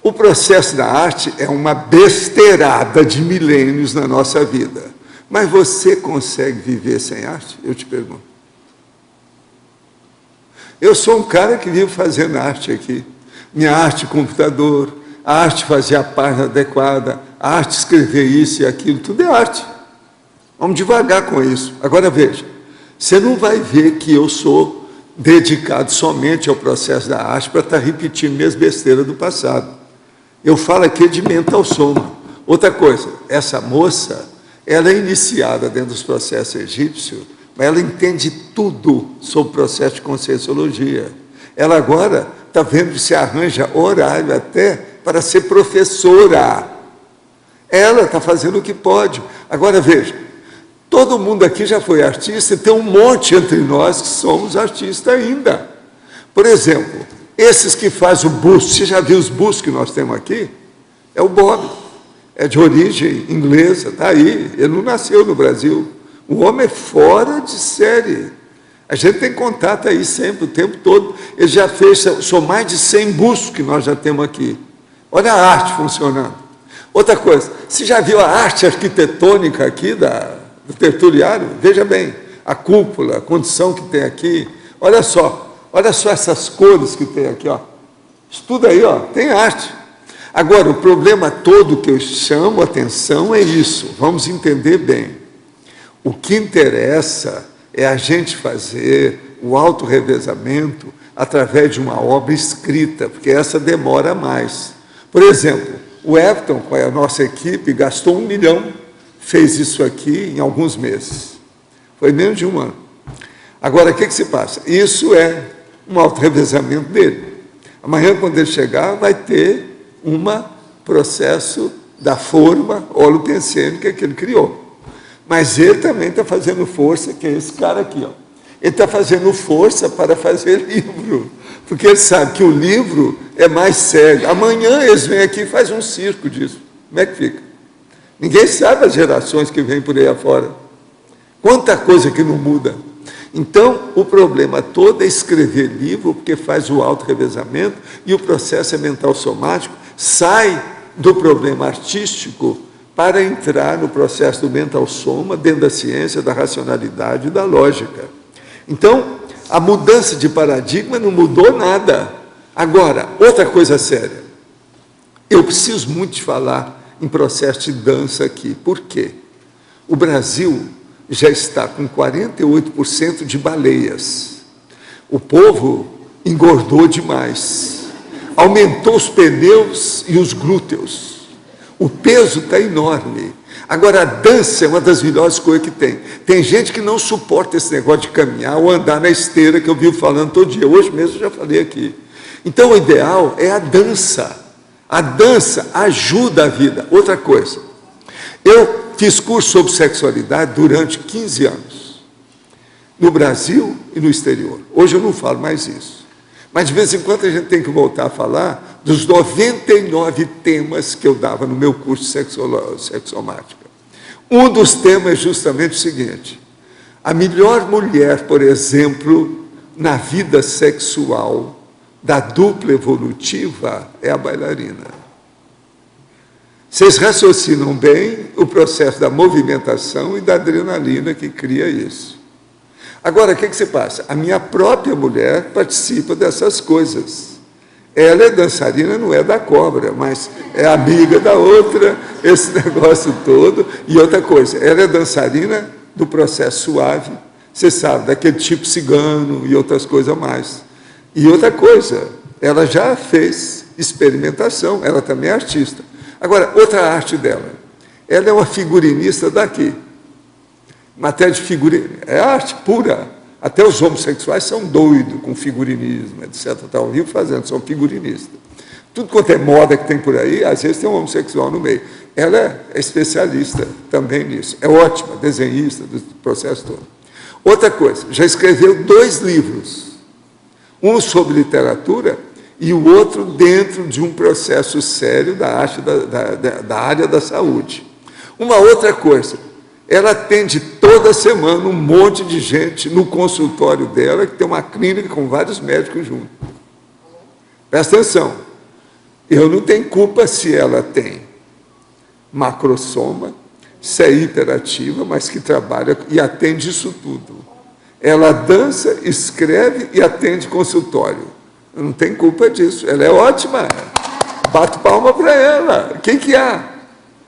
o processo da arte é uma besteirada de milênios na nossa vida. Mas você consegue viver sem arte? Eu te pergunto. Eu sou um cara que vivo fazendo arte aqui. Minha arte computador, a arte fazer a página adequada, a arte escrever isso e aquilo, tudo é arte. Vamos devagar com isso. Agora veja, você não vai ver que eu sou dedicado somente ao processo da arte para estar repetindo minhas besteiras do passado. Eu falo aqui de mental soma. Outra coisa, essa moça, ela é iniciada dentro dos processos egípcios, mas ela entende tudo sobre o processo de conscienciologia. Ela agora está vendo se arranja horário até para ser professora. Ela está fazendo o que pode. Agora, veja, todo mundo aqui já foi artista e tem um monte entre nós que somos artistas ainda. Por exemplo, esses que fazem o busto, você já viu os bustos que nós temos aqui? É o Bob, é de origem inglesa, está aí, ele não nasceu no Brasil. O homem é fora de série. A gente tem contato aí sempre, o tempo todo. Ele já fez, são mais de 100 bustos que nós já temos aqui. Olha a arte funcionando. Outra coisa, você já viu a arte arquitetônica aqui do Tertuliário? Veja bem, a cúpula, a condição que tem aqui. Olha só essas cores que tem aqui, ó. Estuda aí, ó, tem arte. Agora, o problema todo que eu chamo a atenção é isso. Vamos entender bem. O que interessa é a gente fazer o autorrevezamento através de uma obra escrita, porque essa demora mais. Por exemplo, o Everton, com a nossa equipe, gastou 1 milhão, fez isso aqui em alguns meses. Foi menos de 1 ano. Agora, o que se passa? Isso é um autorrevezamento dele. Amanhã, quando ele chegar, vai ter um processo da forma holopensênica que ele criou. Mas ele também está fazendo força, que é esse cara aqui, ó. Ele está fazendo força para fazer livro, porque ele sabe que o livro é mais sério. Amanhã eles vêm aqui e fazem um circo disso. Como é que fica? Ninguém sabe as gerações que vêm por aí afora. Quanta coisa que não muda. Então, o problema todo é escrever livro, porque faz o autorrevezamento, e o processo mental somático sai do problema artístico para entrar no processo do mental soma, dentro da ciência, da racionalidade e da lógica. Então, a mudança de paradigma não mudou nada. Agora, outra coisa séria. Eu preciso muito de falar em processo de dança aqui. Por quê? O Brasil já está com 48% de baleias. O povo engordou demais. Aumentou os pneus e os glúteos. O peso está enorme. Agora, a dança é uma das melhores coisas que tem. Tem gente que não suporta esse negócio de caminhar ou andar na esteira, que eu vivo falando todo dia. Hoje mesmo eu já falei aqui. Então, o ideal é a dança. A dança ajuda a vida. Outra coisa, eu fiz curso sobre sexualidade durante 15 anos, no Brasil e no exterior. Hoje eu não falo mais isso. Mas, de vez em quando, a gente tem que voltar a falar dos 99 temas que eu dava no meu curso de sexomática. Um dos temas é justamente o seguinte: a melhor mulher, por exemplo, na vida sexual da dupla evolutiva é a bailarina. Vocês raciocinam bem o processo da movimentação e da adrenalina que cria isso. Agora, o que se passa? A minha própria mulher participa dessas coisas. Ela é dançarina, não é da cobra, mas é amiga da outra, esse negócio todo. E outra coisa, ela é dançarina do processo suave, você sabe, daquele tipo cigano e outras coisas mais. E outra coisa, ela já fez experimentação, ela também é artista. Agora, outra arte dela, ela é uma figurinista daqui. Matéria de figurino, é arte pura. Até os homossexuais são doidos com figurinismo, etc. Estão vivo fazendo, são figurinistas. Tudo quanto é moda que tem por aí, às vezes tem um homossexual no meio. Ela é especialista também nisso. É ótima, desenhista do processo todo. Outra coisa, já escreveu 2 livros. Um sobre literatura e o outro dentro de um processo sério da arte da área da saúde. Uma outra coisa, ela atende toda semana um monte de gente no consultório dela, que tem uma clínica com vários médicos juntos. Presta atenção, eu não tenho culpa se ela tem macrosoma, se é hiperativa, mas que trabalha e atende isso tudo. Ela dança, escreve e atende consultório. Eu não tenho culpa disso, ela é ótima. Bato palma para ela. O que há?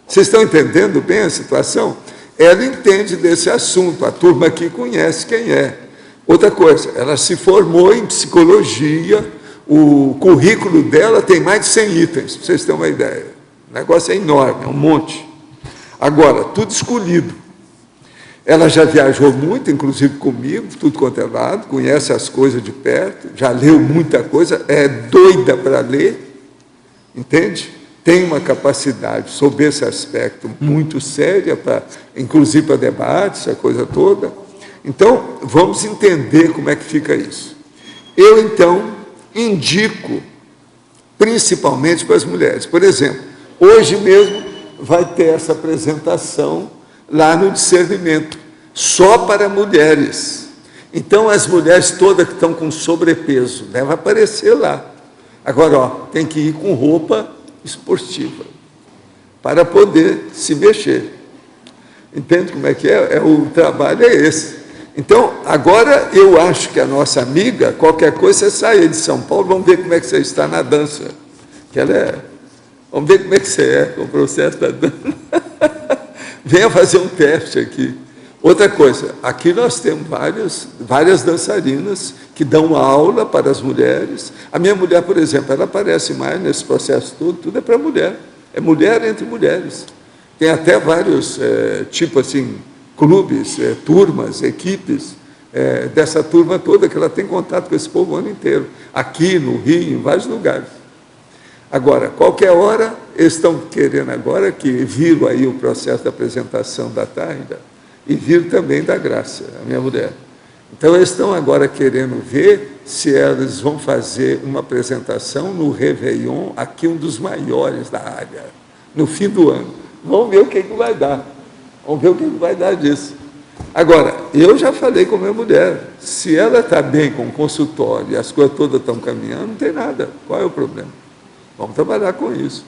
Vocês estão entendendo bem a situação? Ela entende desse assunto, a turma aqui conhece quem é. Outra coisa, ela se formou em psicologia, o currículo dela tem mais de 100 itens, para vocês terem uma ideia. O negócio é enorme, é um monte. Agora, tudo escolhido. Ela já viajou muito, inclusive comigo, tudo quanto é lado, conhece as coisas de perto, já leu muita coisa, é doida para ler, entende? Tem uma capacidade sobre esse aspecto muito séria, inclusive para debates, a coisa toda. Então, vamos entender como é que fica isso. Eu, então, indico, principalmente para as mulheres. Por exemplo, hoje mesmo vai ter essa apresentação lá no discernimento, só para mulheres. Então, as mulheres todas que estão com sobrepeso, devem aparecer lá. Agora, ó, tem que ir com roupa esportiva, para poder se mexer. Entende como é que é? O trabalho é esse. Então, agora eu acho que a nossa amiga, qualquer coisa, você sair de São Paulo, vamos ver como é que você está na dança. Que ela é... Vamos ver como é que você é com o processo da dança. Venha fazer um teste aqui. Outra coisa, aqui nós temos várias dançarinas que dão aula para as mulheres. A minha mulher, por exemplo, ela aparece mais nesse processo todo, tudo é para mulher. É mulher entre mulheres. Tem até vários, tipo assim, clubes, turmas, equipes, dessa turma toda, que ela tem contato com esse povo o ano inteiro. Aqui, no Rio, em vários lugares. Agora, qualquer hora, eles estão querendo agora que viram aí o processo da apresentação da Taida e viram também da Graça, a minha mulher. Então, eles estão agora querendo ver se eles vão fazer uma apresentação no Réveillon, aqui um dos maiores da área, no fim do ano. Vamos ver o que vai dar. Vamos ver o que vai dar disso. Agora, eu já falei com a minha mulher, se ela está bem com o consultório e as coisas todas estão caminhando, não tem nada. Qual é o problema? Vamos trabalhar com isso.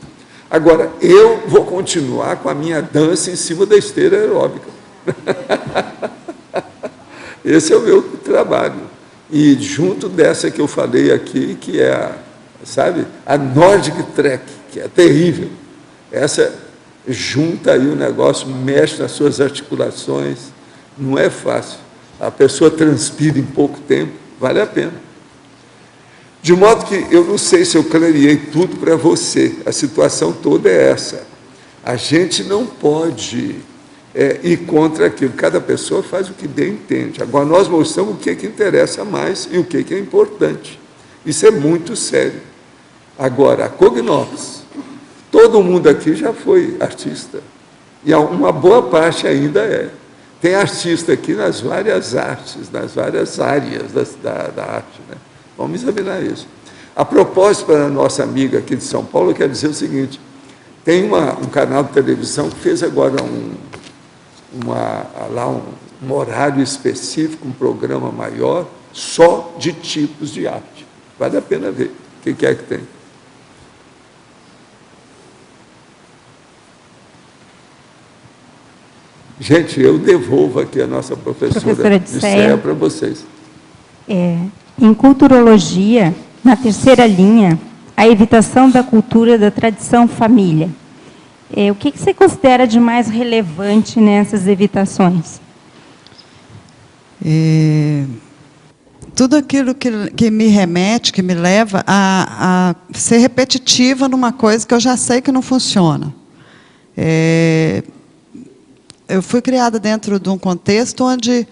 Agora, eu vou continuar com a minha dança em cima da esteira aeróbica. Esse é o meu trabalho. E junto dessa que eu falei aqui, que é a Nordic Trek, que é terrível. Essa junta aí o negócio, mexe nas suas articulações, não é fácil. A pessoa transpira em pouco tempo, vale a pena. De modo que eu não sei se eu clareei tudo para você. A situação toda é essa. A gente não pode ir contra aquilo. Cada pessoa faz o que bem entende. Agora, nós mostramos o que interessa mais e o que é importante. Isso é muito sério. Agora, a Cognox, todo mundo aqui já foi artista. E uma boa parte ainda é. Tem artista aqui nas várias artes, nas várias áreas da arte, né? Vamos examinar isso. A propósito, para a nossa amiga aqui de São Paulo, eu quero dizer o seguinte, tem um canal de televisão que fez agora um horário específico, um programa maior, só de tipos de arte. Vale a pena ver o que é que tem. Gente, eu devolvo aqui a nossa professora de CEA para vocês. Em culturologia, na terceira linha, a evitação da cultura da tradição família. O que você considera de mais relevante nessas evitações? Tudo aquilo que me remete, que me leva a ser repetitiva numa coisa que eu já sei que não funciona. Eu fui criada dentro de um contexto onde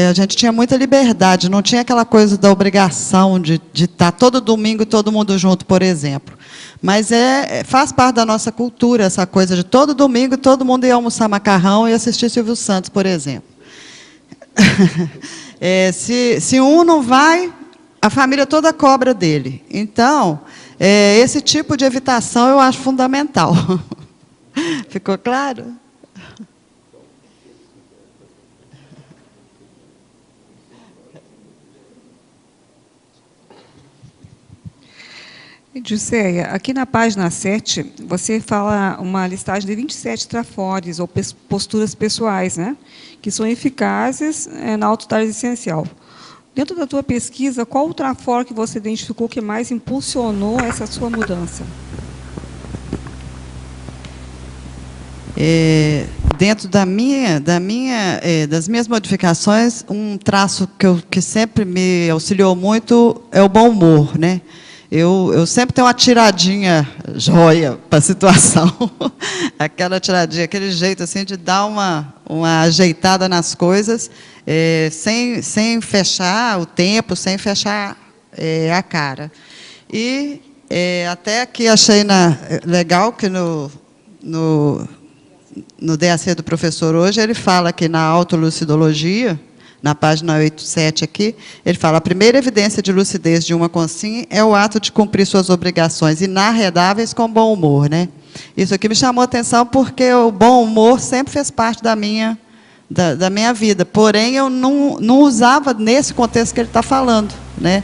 a gente tinha muita liberdade, não tinha aquela coisa da obrigação de estar todo domingo todo mundo junto, por exemplo. Mas faz parte da nossa cultura essa coisa de todo domingo todo mundo ia almoçar macarrão e assistir Silvio Santos, por exemplo. Se um não vai, a família toda cobra dele. Então, esse tipo de evitação eu acho fundamental. Ficou claro? Jusceia, aqui na página 7, você fala uma listagem de 27 trafores, ou posturas pessoais, né, que são eficazes na autotarde essencial. Dentro da tua pesquisa, qual o trafor que você identificou que mais impulsionou essa sua mudança? Dentro das minhas modificações, um traço que sempre me auxiliou muito é o bom humor, né? eu sempre tenho uma tiradinha joia para a situação, aquela tiradinha, aquele jeito assim de dar uma ajeitada nas coisas, sem fechar o tempo, sem fechar a cara. E até aqui achei legal que no DAC do professor hoje, ele fala que na autolucidologia, na página 87 aqui, ele fala: a primeira evidência de lucidez de uma consciência é o ato de cumprir suas obrigações inarredáveis com bom humor, né? Isso aqui me chamou a atenção porque o bom humor sempre fez parte da minha vida, porém eu não usava nesse contexto que ele está falando, né?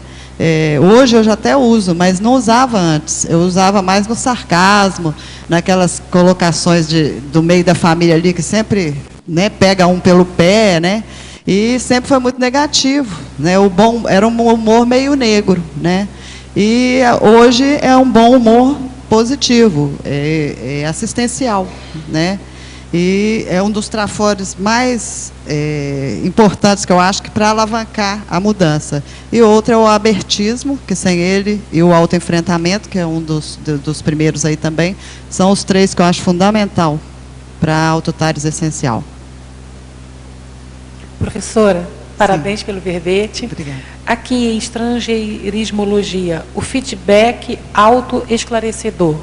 Hoje eu já até uso, mas não usava antes. Eu usava mais no sarcasmo, naquelas colocações do meio da família ali, que sempre, né, pega um pelo pé, né? E sempre foi muito negativo, né? Era um humor meio negro, né? E hoje é um bom humor positivo, assistencial, né? E é um dos trafores mais importantes que eu acho que para alavancar a mudança. E outro é o abertismo, que sem ele, e o autoenfrentamento, que é um dos primeiros aí também, são os três que eu acho fundamental para a Autotares essencial. Professora, parabéns pelo verbete. Obrigada. Aqui em estrangeirismologia, o feedback autoesclarecedor.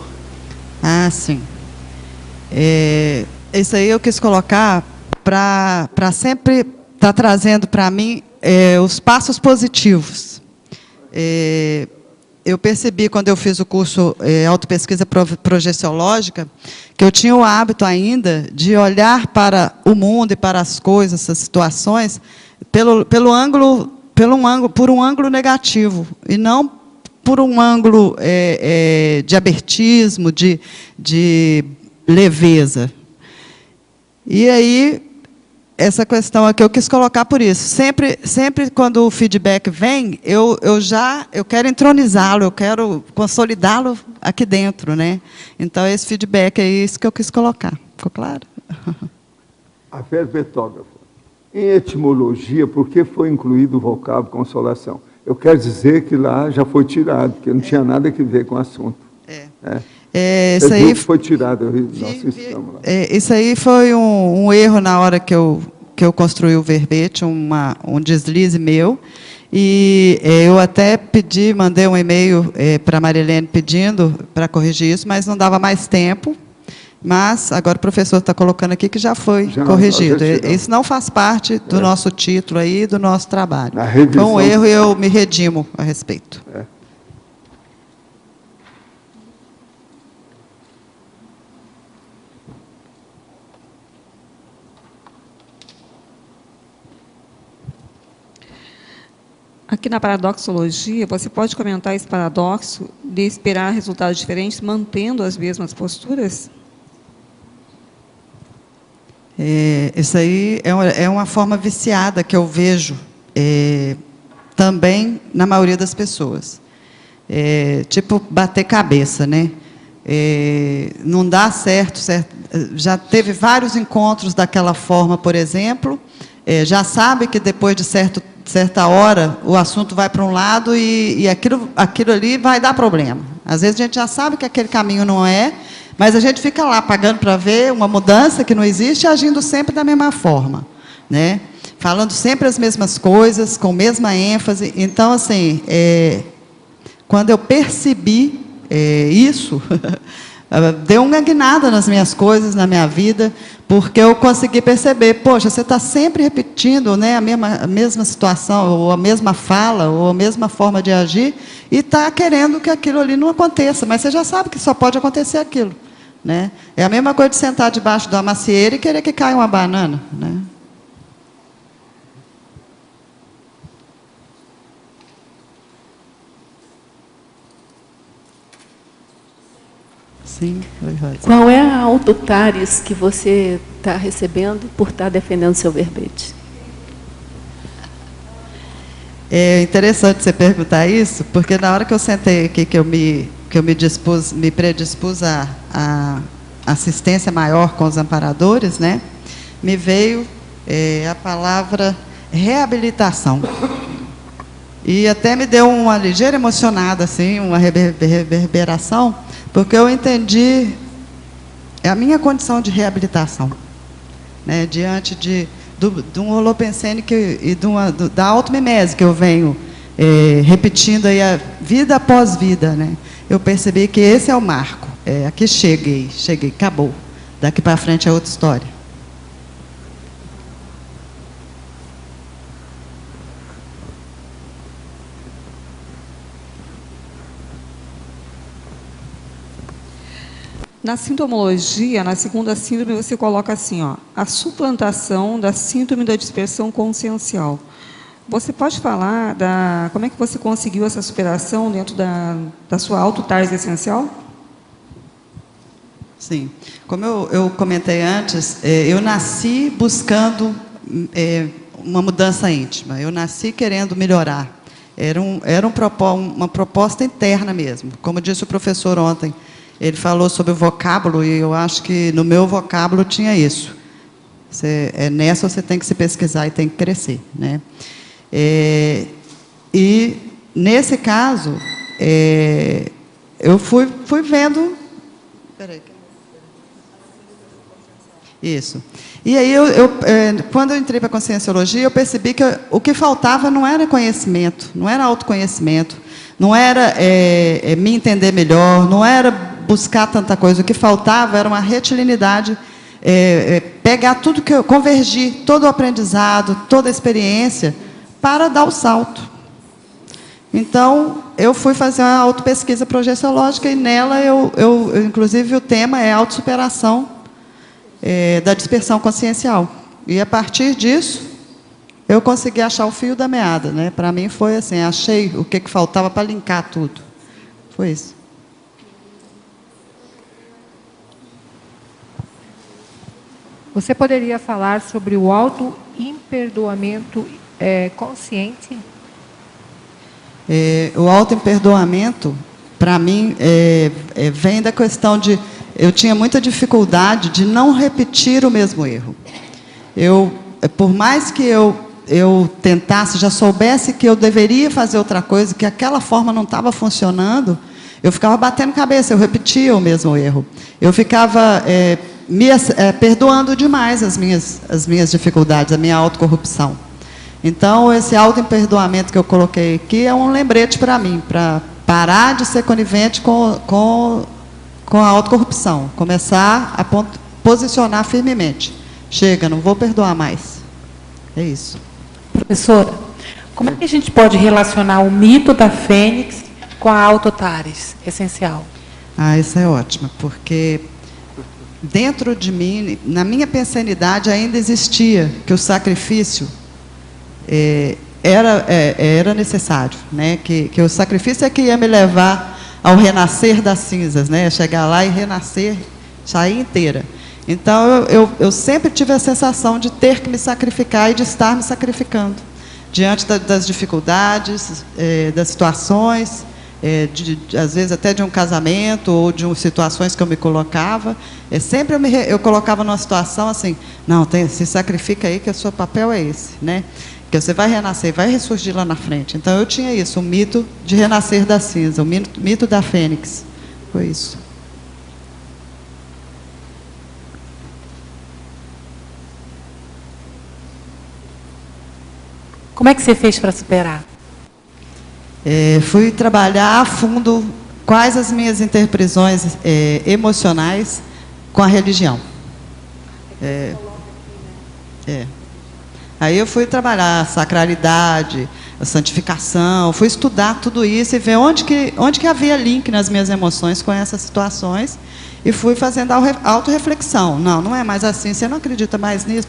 Ah, sim. Isso aí eu quis colocar para sempre estar trazendo para mim os passos positivos. Eu percebi, quando eu fiz o curso Autopesquisa Projeciológica, que eu tinha o hábito ainda de olhar para o mundo e para as coisas, essas situações, por um ângulo negativo, e não por um ângulo de abertismo, de leveza. E aí, essa questão aqui eu quis colocar por isso. Sempre quando o feedback vem, eu quero entronizá-lo, eu quero consolidá-lo aqui dentro, né? Então, esse feedback é isso que eu quis colocar. Ficou claro? A verbetógrafa. Em etimologia, por que foi incluído o vocábulo consolação? Eu quero dizer que lá já foi tirado, porque não tinha nada a ver com o assunto. Isso aí foi tirado, nós estamos lá. Isso aí foi um erro na hora que eu construí o verbete, um deslize meu. E eu até mandei um e-mail para a Marilene pedindo para corrigir isso, mas não dava mais tempo. Mas agora o professor está colocando aqui que já foi corrigido. Isso não faz parte do nosso título aí, do nosso trabalho. Foi um erro e eu me redimo a respeito. Aqui na paradoxologia, você pode comentar esse paradoxo de esperar resultados diferentes mantendo as mesmas posturas? Isso aí é uma forma viciada que eu vejo também na maioria das pessoas. Tipo, bater cabeça, né? Não dá certo. Já teve vários encontros daquela forma, por exemplo, já sabe que depois de certa hora o assunto vai para um lado e aquilo ali vai dar problema. Às vezes a gente já sabe que aquele caminho não é, mas a gente fica lá pagando para ver uma mudança que não existe e agindo sempre da mesma forma, né? Falando sempre as mesmas coisas, com a mesma ênfase. Então, assim, quando eu percebi isso, deu uma guinada nas minhas coisas, na minha vida, porque eu consegui perceber, poxa, você está sempre repetindo, né, a mesma situação, ou a mesma fala, ou a mesma forma de agir, e está querendo que aquilo ali não aconteça, mas você já sabe que só pode acontecer aquilo, né? É a mesma coisa de sentar debaixo de uma macieira e querer que caia uma banana, né? Sim, qual é a autotares que você está recebendo por estar defendendo seu verbete? É interessante você perguntar isso, porque na hora que eu sentei aqui, que eu me predispus a assistência maior com os amparadores, né, me veio a palavra reabilitação. E até me deu uma ligeira emocionada, assim, uma reverberação, porque eu entendi a minha condição de reabilitação, né, diante de um holopensene e da automimese que eu venho repetindo aí a vida após vida, né? Eu percebi que esse é o marco. Aqui cheguei, acabou. Daqui para frente é outra história. Na sintomologia, na segunda síndrome, você coloca assim, ó, a suplantação da síndrome da dispersão consciencial. Você pode falar como é que você conseguiu essa superação dentro da sua autotarse essencial? Sim. Como eu comentei antes, eu nasci buscando uma mudança íntima. Eu nasci querendo melhorar. Era uma proposta interna mesmo. Como disse o professor ontem, ele falou sobre o vocábulo, e eu acho que no meu vocábulo tinha isso. Nessa você tem que se pesquisar e tem que crescer, né? E, nesse caso, eu fui vendo... Peraí. Isso. E aí, quando eu entrei para a Conscienciologia, eu percebi que o que faltava não era conhecimento, não era autoconhecimento, não era me entender melhor, não era buscar tanta coisa. O que faltava era uma retilinidade, pegar tudo que eu convergir, todo o aprendizado, toda a experiência, para dar o salto. Então, eu fui fazer uma autopesquisa projeciológica e nela, inclusive, o tema é autossuperação da dispersão consciencial. E, a partir disso, eu consegui achar o fio da meada, né? Para mim, foi assim, achei o que faltava para linkar tudo. Foi isso. Você poderia falar sobre o auto-imperdoamento consciente? O auto-imperdoamento, para mim, vem da questão de... Eu tinha muita dificuldade de não repetir o mesmo erro. Por mais que eu tentasse, já soubesse que eu deveria fazer outra coisa, que aquela forma não estava funcionando, eu ficava batendo cabeça, eu repetia o mesmo erro. Eu ficava... perdoando demais as minhas dificuldades, a minha autocorrupção. Então, esse auto-imperdoamento que eu coloquei aqui é um lembrete para mim, para parar de ser conivente com a autocorrupção, começar a posicionar firmemente. Chega, não vou perdoar mais. É isso. Professora, como é que a gente pode relacionar o mito da Fênix com a autotares essencial? Isso é ótimo, porque... dentro de mim, na minha pensanidade, ainda existia que o sacrifício era necessário, né? Que o sacrifício é que ia me levar ao renascer das cinzas, né? Chegar lá e renascer, sair inteira. Então, eu sempre tive a sensação de ter que me sacrificar e de estar me sacrificando diante das dificuldades, das situações, às vezes até de um casamento ou de situações que eu me colocava. Sempre eu colocava numa situação assim, não, se sacrifica aí que o seu papel é esse, né? Que você vai renascer, vai ressurgir lá na frente. Então eu tinha isso, o mito de renascer da cinza, o mito da Fênix. Foi isso. Como é que você fez para superar? Fui trabalhar a fundo quais as minhas interpretações emocionais com a religião. Aí eu fui trabalhar a sacralidade, a santificação, fui estudar tudo isso e ver onde que havia link nas minhas emoções com essas situações e fui fazendo a autorreflexão. Não é mais assim, você não acredita mais nisso,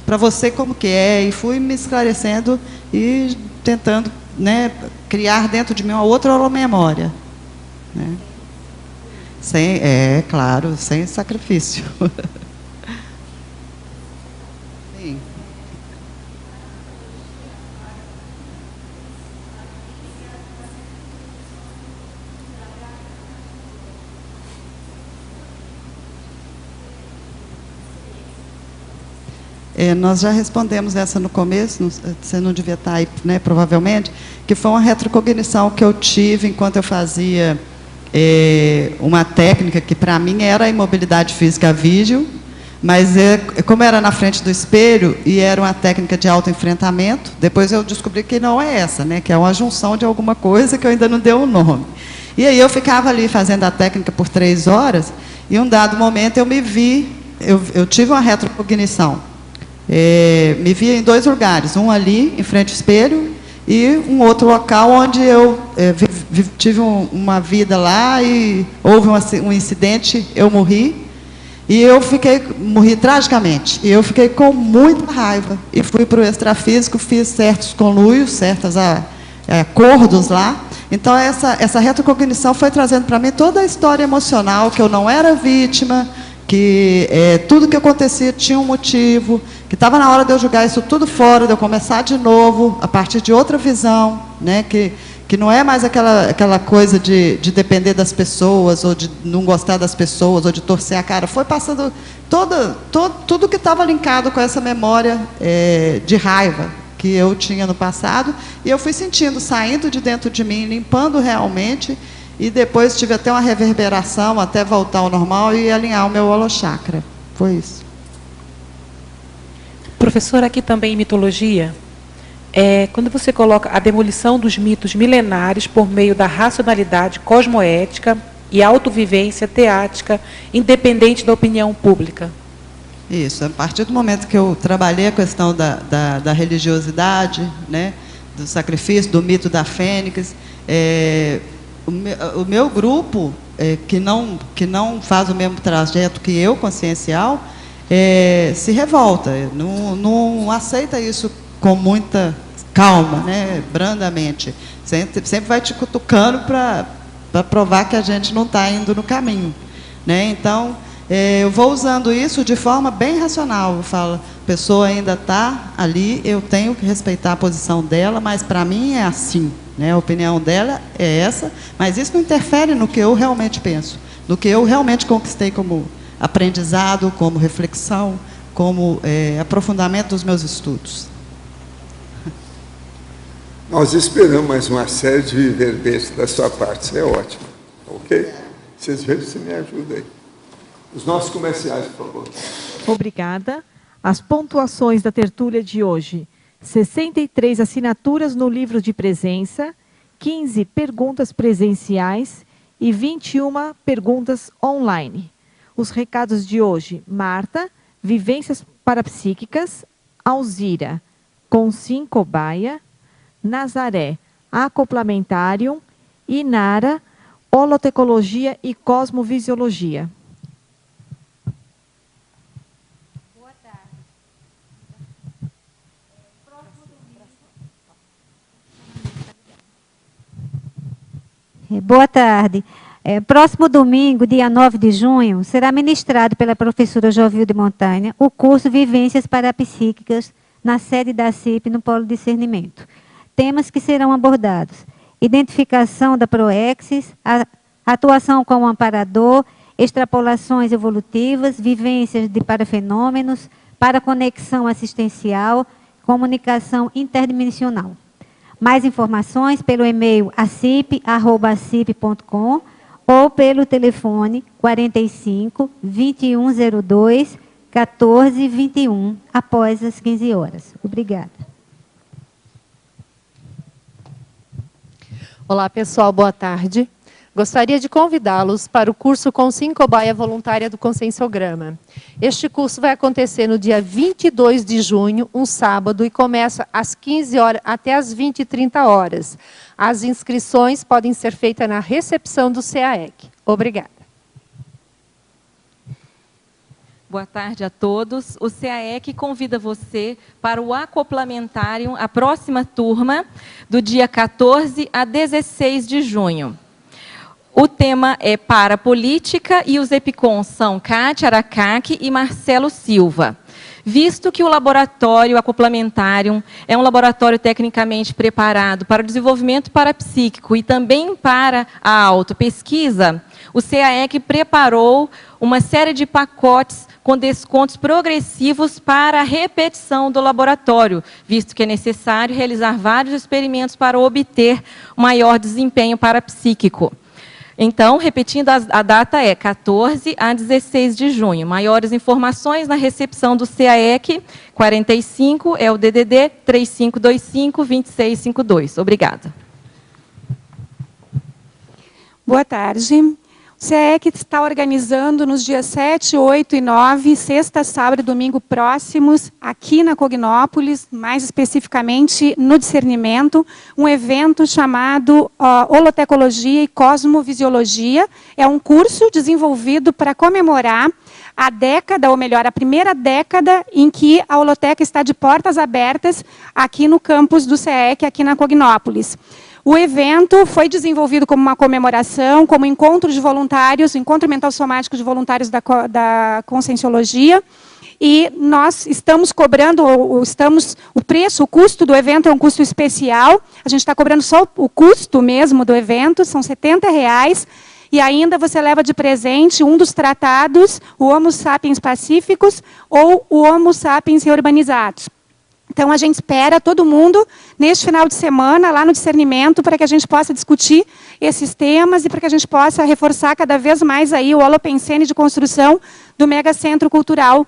para você como que é, e fui me esclarecendo e tentando, né, criar dentro de mim uma outra memória, né? Claro, sem sacrifício. Sim. nós já respondemos essa no começo, você não devia estar aí, né, provavelmente, que foi uma retrocognição que eu tive enquanto eu fazia uma técnica que, para mim, era a imobilidade física vídeo, mas como era na frente do espelho e era uma técnica de autoenfrentamento, depois eu descobri que não é essa, né, que é uma junção de alguma coisa que eu ainda não dei o nome. E aí eu ficava ali fazendo a técnica por 3 horas, e em um dado momento eu me vi, eu tive uma retrocognição. Me via em 2 lugares, um ali, em frente ao espelho, e um outro local onde eu tive uma vida lá e houve um incidente, eu morri, e morri tragicamente, e eu fiquei com muita raiva, e fui para o extrafísico, fiz certos conluios, certos acordos lá. Então, essa retrocognição foi trazendo para mim toda a história emocional, que eu não era vítima, que tudo que acontecia tinha um motivo, que estava na hora de eu jogar isso tudo fora, de eu começar de novo, a partir de outra visão, né, que não é mais aquela coisa de depender das pessoas, ou de não gostar das pessoas, ou de torcer a cara. Foi passando tudo que estava linkado com essa memória de raiva que eu tinha no passado, e eu fui sentindo, saindo de dentro de mim, limpando realmente, e depois tive até uma reverberação, até voltar ao normal e alinhar o meu holochakra. Foi isso. Professora, aqui também em mitologia, quando você coloca a demolição dos mitos milenares por meio da racionalidade cosmoética e autovivência teática, independente da opinião pública. Isso, a partir do momento que eu trabalhei a questão da religiosidade, né, do sacrifício, do mito da Fênix, o meu grupo, que não faz o mesmo trajeto que eu, consciencial, se revolta, não aceita isso com muita calma, né, brandamente. Sempre vai te cutucando para provar que a gente não está indo no caminho, né? Então, eu vou usando isso de forma bem racional. Eu falo, a pessoa ainda está ali, eu tenho que respeitar a posição dela, mas para mim é assim, né? A opinião dela é essa, mas isso não interfere no que eu realmente penso, no que eu realmente conquistei como aprendizado, como reflexão, como aprofundamento dos meus estudos. Nós esperamos mais uma série de verbetes da sua parte, isso é ótimo, ok? Vocês vejam se me ajudam aí. Os nossos comerciais, por favor. Obrigada. As pontuações da tertúlia de hoje: 63 assinaturas no livro de presença, 15 perguntas presenciais e 21 perguntas online. Os recados de hoje: Marta, vivências parapsíquicas; Alzira, Consim Cobaia; Nazaré, Acoplamentarium; Inara, Holotecologia e Cosmovisiologia. Boa tarde. Próximo domingo, dia 9 de junho, será ministrado pela professora Jovilde Montanha o curso Vivências Parapsíquicas na sede da CIP, no Polo Discernimento. Temas que serão abordados: identificação da proexis, atuação como amparador, extrapolações evolutivas, vivências de parafenômenos, paraconexão assistencial, comunicação interdimensional. Mais informações pelo e-mail acip@acip.com ou pelo telefone 45 2102 1421, após as 15 horas. Obrigada. Olá, pessoal, boa tarde. Gostaria de convidá-los para o curso Consim Cobaia Voluntária do Conscienciograma. Este curso vai acontecer no dia 22 de junho, um sábado, e começa às 15 horas até às 20h30 horas. As inscrições podem ser feitas na recepção do CAEC. Obrigada. Boa tarde a todos. O CAEC convida você para o Acoplamentarium, a próxima turma, do dia 14 a 16 de junho. O tema é Parapolítica e os EPICONs são Kátia Aracaki e Marcelo Silva. visto que o laboratório Acoplamentarium é um laboratório tecnicamente preparado para o desenvolvimento parapsíquico e também para a autopesquisa, o CAEC preparou uma série de pacotes com descontos progressivos para a repetição do laboratório, visto que é necessário realizar vários experimentos para obter maior desempenho parapsíquico. Então, repetindo, a data é 14 a 16 de junho. Maiores informações na recepção do CAEC 45 é o DDD 3525-2652. Obrigada. Boa tarde. O CAEC está organizando nos dias 7, 8 e 9, sexta, sábado e domingo próximos, aqui na Cognópolis, mais especificamente no Discernimento, um evento chamado Holotecologia e Cosmovisiologia. É um curso desenvolvido para comemorar a década, ou melhor, a primeira década em que a holoteca está de portas abertas aqui no campus do CAEC, aqui na Cognópolis. O evento foi desenvolvido como uma comemoração, como encontro de voluntários, encontro mental somático de voluntários da Conscienciologia, e nós estamos cobrando, o preço, o custo do evento é um custo especial, a gente está cobrando só o custo mesmo do evento, são R$70, e ainda você leva de presente um dos tratados, o Homo Sapiens Pacíficos ou o Homo Sapiens Reurbanizados. Então, a gente espera todo mundo neste final de semana, lá no Discernimento, para que a gente possa discutir esses temas e para que a gente possa reforçar cada vez mais aí o Holopensene de construção do Megacentro Cultural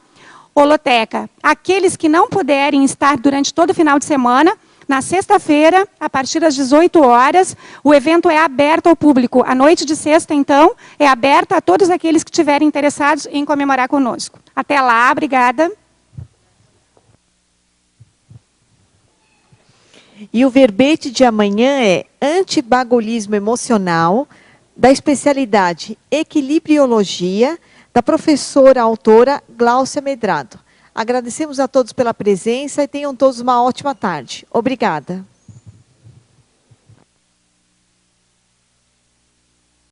Holoteca. Aqueles que não puderem estar durante todo o final de semana, na sexta-feira, a partir das 18 horas, o evento é aberto ao público. A noite de sexta, então, é aberta a todos aqueles que estiverem interessados em comemorar conosco. Até lá, obrigada. E o verbete de amanhã é Antibagolismo Emocional, da especialidade Equilibriologia, da professora autora Gláucia Medrado. Agradecemos a todos pela presença e tenham todos uma ótima tarde. Obrigada.